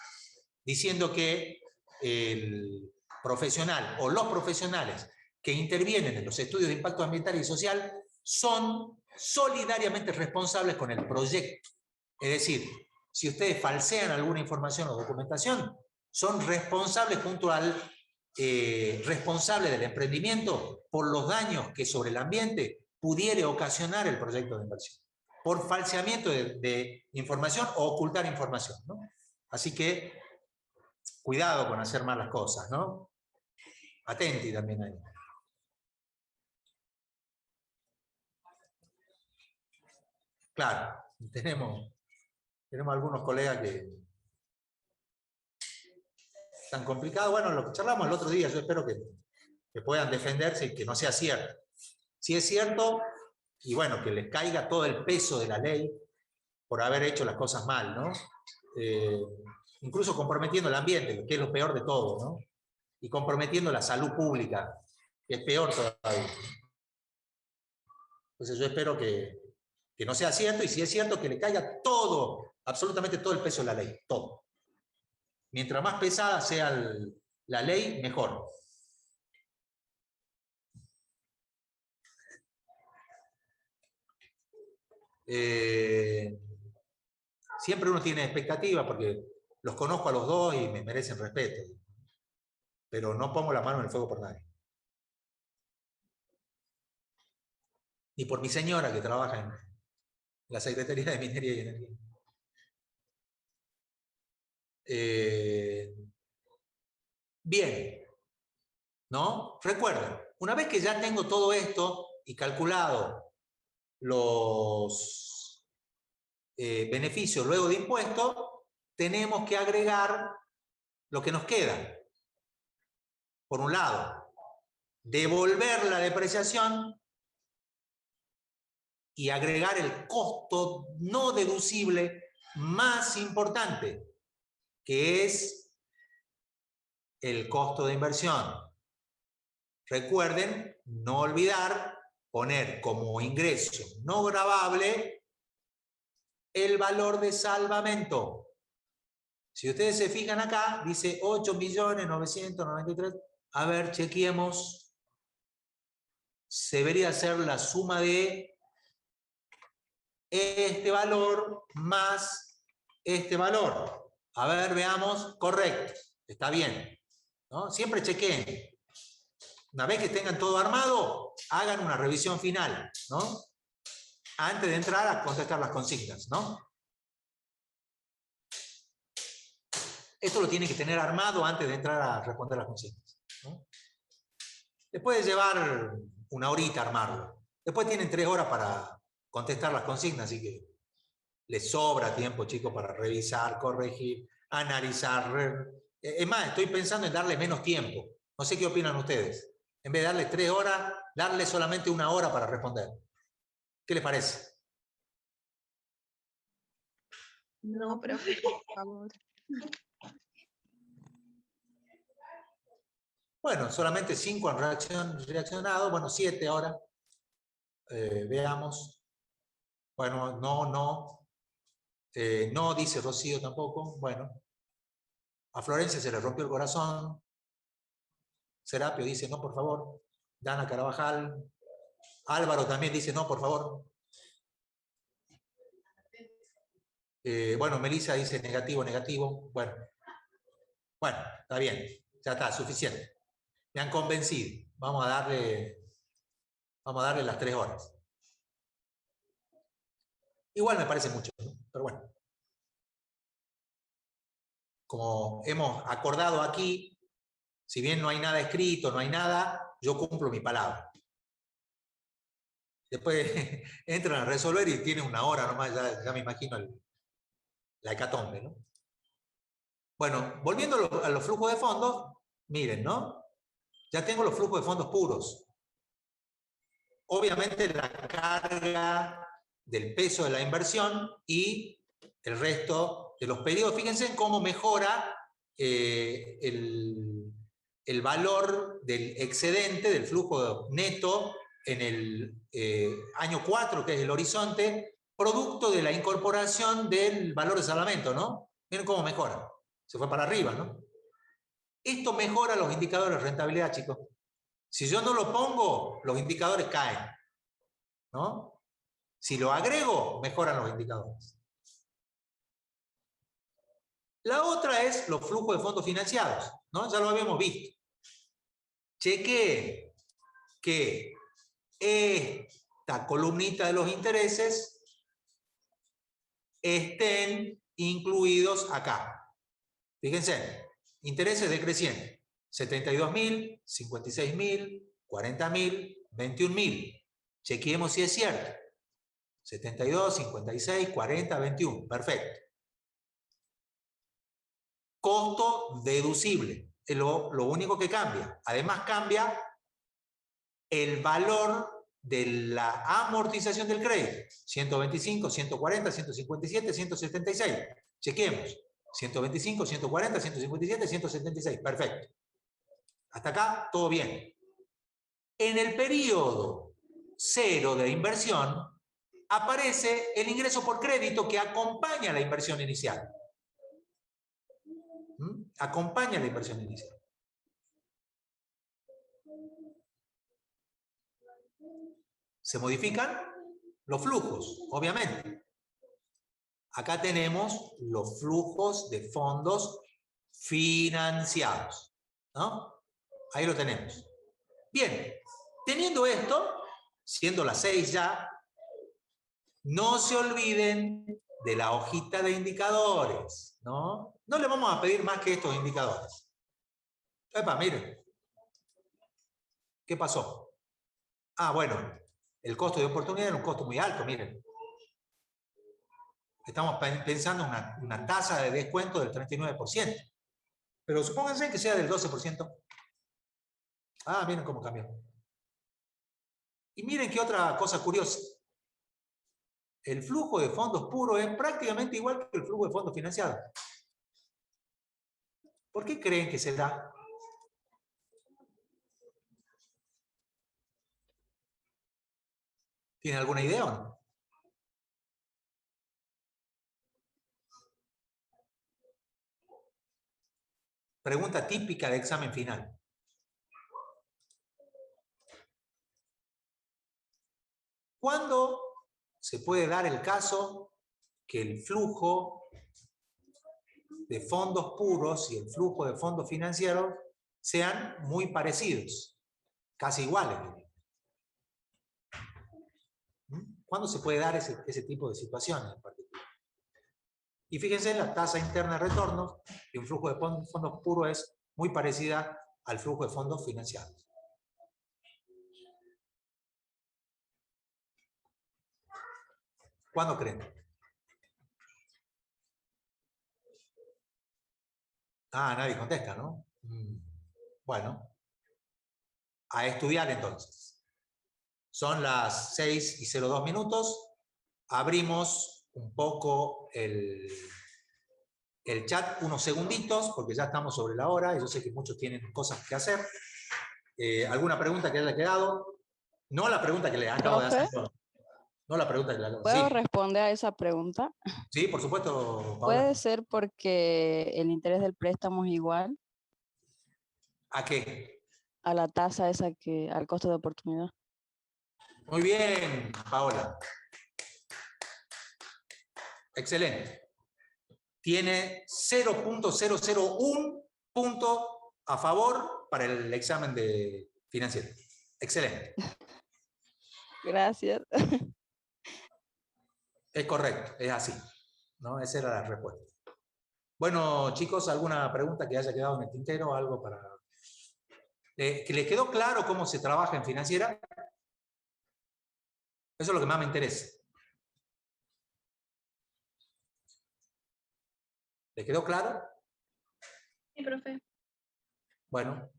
Speaker 1: diciendo que el profesional o los profesionales que intervienen en los estudios de impacto ambiental y social son solidariamente responsables con el proyecto. Es decir, si ustedes falsean alguna información o documentación, son responsables junto al responsable del emprendimiento por los daños que sobre el ambiente pudiera ocasionar el proyecto de inversión, por falseamiento de información o ocultar información, ¿no? Así que cuidado con hacer malas cosas, ¿no? Atenti también ahí. Claro, tenemos algunos colegas que están complicados. Bueno, lo que charlamos el otro día, yo espero que puedan defenderse y que no sea cierto. Si es cierto, y bueno, que les caiga todo el peso de la ley por haber hecho las cosas mal, ¿no? Incluso comprometiendo el ambiente, que es lo peor de todo, ¿no? Y comprometiendo la salud pública, que es peor todavía. Entonces yo espero que no sea cierto, y si es cierto, que le caiga todo, absolutamente todo el peso de la ley, todo. Mientras más pesada sea la ley, mejor. Siempre uno tiene expectativas porque los conozco a los dos y me merecen respeto, pero no pongo la mano en el fuego por nadie. Ni por mi señora, que trabaja en la Secretaría de Minería y Energía. Bien, ¿no? Recuerden, una vez que ya tengo todo esto y calculado los beneficios luego de impuestos, tenemos que agregar lo que nos queda. Por un lado, devolver la depreciación y agregar el costo no deducible más importante, que es el costo de inversión. Recuerden no olvidar poner como ingreso no gravable el valor de salvamento. Si ustedes se fijan acá, dice 8.993.000. A ver, chequeemos. Se debería hacer la suma de este valor más este valor. A ver, veamos. Correcto. Está bien, ¿no? Siempre chequeen. Una vez que tengan todo armado, hagan una revisión final, ¿no? Antes de entrar a contestar las consignas, ¿no? Esto lo tienen que tener armado antes de entrar a responder las consignas, ¿no? Les puede llevar una horita armarlo. Después tienen 3 horas para contestar las consignas, así que les sobra tiempo, chicos, para revisar, corregir, analizar. Es más, estoy pensando en darle menos tiempo. No sé qué opinan ustedes. En vez de darle 3 horas, darle solamente 1 hora para responder. ¿Qué les parece?
Speaker 2: No, profe, por favor.
Speaker 1: Bueno, solamente 5 han reaccionado. Bueno, 7 ahora. Veamos. Bueno, no. No, dice Rocío tampoco. Bueno. A Florencia se le rompió el corazón. Serapio dice no, por favor. Dana Carabajal. Álvaro también dice no, por favor. Bueno, Melissa dice negativo, negativo. Bueno, está bien. Ya está, suficiente. Me han convencido. Vamos a darle las 3 horas. Igual me parece mucho, ¿no? Pero bueno. Como hemos acordado aquí, si bien no hay nada escrito, no hay nada, yo cumplo mi palabra. Después entran a resolver y tienen 1 hora nomás, ya me imagino la hecatombe, ¿no? Bueno, volviendo a los flujos de fondos, miren, ¿no? Ya tengo los flujos de fondos puros. Obviamente la carga del peso de la inversión y el resto de los periodos. Fíjense en cómo mejora el valor del excedente, del flujo neto en el año 4, que es el horizonte, producto de la incorporación del valor de salvamento, ¿no? Miren cómo mejora. Se fue para arriba, ¿no? Esto mejora los indicadores de rentabilidad, chicos. Si yo no lo pongo, los indicadores caen, ¿no? Si lo agrego, mejoran los indicadores. La otra es los flujos de fondos financiados, ¿no? Ya lo habíamos visto. Chequeen que esta columnita de los intereses estén incluidos acá. Fíjense, intereses decrecientes. 72.000, 56.000, 40.000, 21.000. Chequeemos si es cierto. 72, 56, 40, 21. Perfecto. Costo deducible. Es lo único que cambia. Además cambia el valor de la amortización del crédito. 125, 140, 157, 176. Chequeemos. 125, 140, 157, 176. Perfecto. Hasta acá, todo bien. En el periodo 0 de inversión, aparece el ingreso por crédito que acompaña la inversión inicial. Acompaña la inversión inicial. Se modifican los flujos, obviamente. Acá tenemos los flujos de fondos financiados, ¿no? Ahí lo tenemos. Bien, teniendo esto, siendo las 6 ya, no se olviden de la hojita de indicadores, ¿no? No le vamos a pedir más que estos indicadores. Epa, miren. ¿Qué pasó? Ah, bueno, el costo de oportunidad era un costo muy alto, miren. Estamos pensando en una tasa de descuento del 39%. Pero supónganse que sea del 12%. Ah, miren cómo cambió. Y miren qué otra cosa curiosa. El flujo de fondos puro es prácticamente igual que el flujo de fondos financiados. ¿Por qué creen que se da? ¿Tienen alguna idea o no? Pregunta típica de examen final. ¿Cuándo se puede dar el caso que el flujo de fondos puros y el flujo de fondos financieros sean muy parecidos, casi iguales? ¿Cuándo se puede dar ese tipo de situaciones en particular? Y fíjense, la tasa interna de retorno de un flujo de fondos puros es muy parecida al flujo de fondos financiados. ¿Cuándo creen? Ah, nadie contesta, ¿no? Bueno, a estudiar entonces. Son las 6:02. Abrimos un poco el chat unos segunditos, porque ya estamos sobre la hora, y yo sé que muchos tienen cosas que hacer. ¿Alguna pregunta que haya quedado? No la pregunta que le acabo de hacer yo. No la pregunta que le acabo de hacer.
Speaker 3: ¿Puedo responder a esa pregunta?
Speaker 1: Sí, por supuesto, Paola.
Speaker 3: ¿Puede ser porque el interés del préstamo es igual
Speaker 1: ¿A qué?
Speaker 3: a la tasa esa que al costo de oportunidad?
Speaker 1: Muy bien, Paola. Excelente. Tiene 0.001 punto a favor para el examen de financiero. Excelente.
Speaker 3: Gracias.
Speaker 1: Es correcto, es así, ¿no? Esa era la respuesta. Bueno, chicos, ¿alguna pregunta que haya quedado en el tintero? ¿Algo para...? ¿Que les quedó claro cómo se trabaja en financiera? Eso es lo que más me interesa. ¿Les quedó claro?
Speaker 4: Sí, profe.
Speaker 1: Bueno,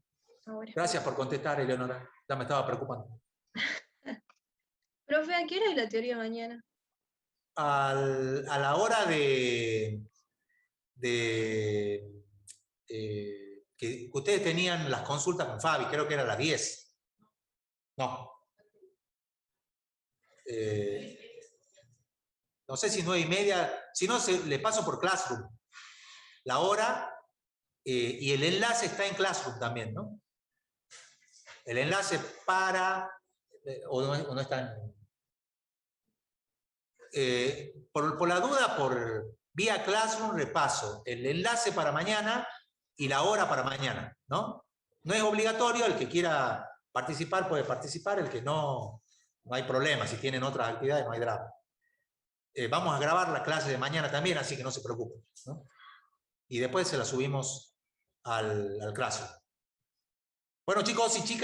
Speaker 4: Ahora.
Speaker 1: gracias por contestar, Eleonora. Ya me estaba preocupando.
Speaker 4: Profe, ¿a qué hora es la teoría mañana?
Speaker 1: A la hora que ustedes tenían las consultas con Fabi, creo que era a las 10. No. No sé si 9:30, si no, le paso por Classroom. La hora y el enlace está en Classroom también, ¿no? El enlace para... o no está en... por la duda, por vía Classroom repaso el enlace para mañana y la hora para mañana, ¿no? No es obligatorio, el que quiera participar puede participar, el que no, no hay problema, si tienen otras actividades no hay drama. Vamos a grabar la clase de mañana también, así que no se preocupen, ¿no? Y después se la subimos al Classroom. Bueno, chicos y chicas,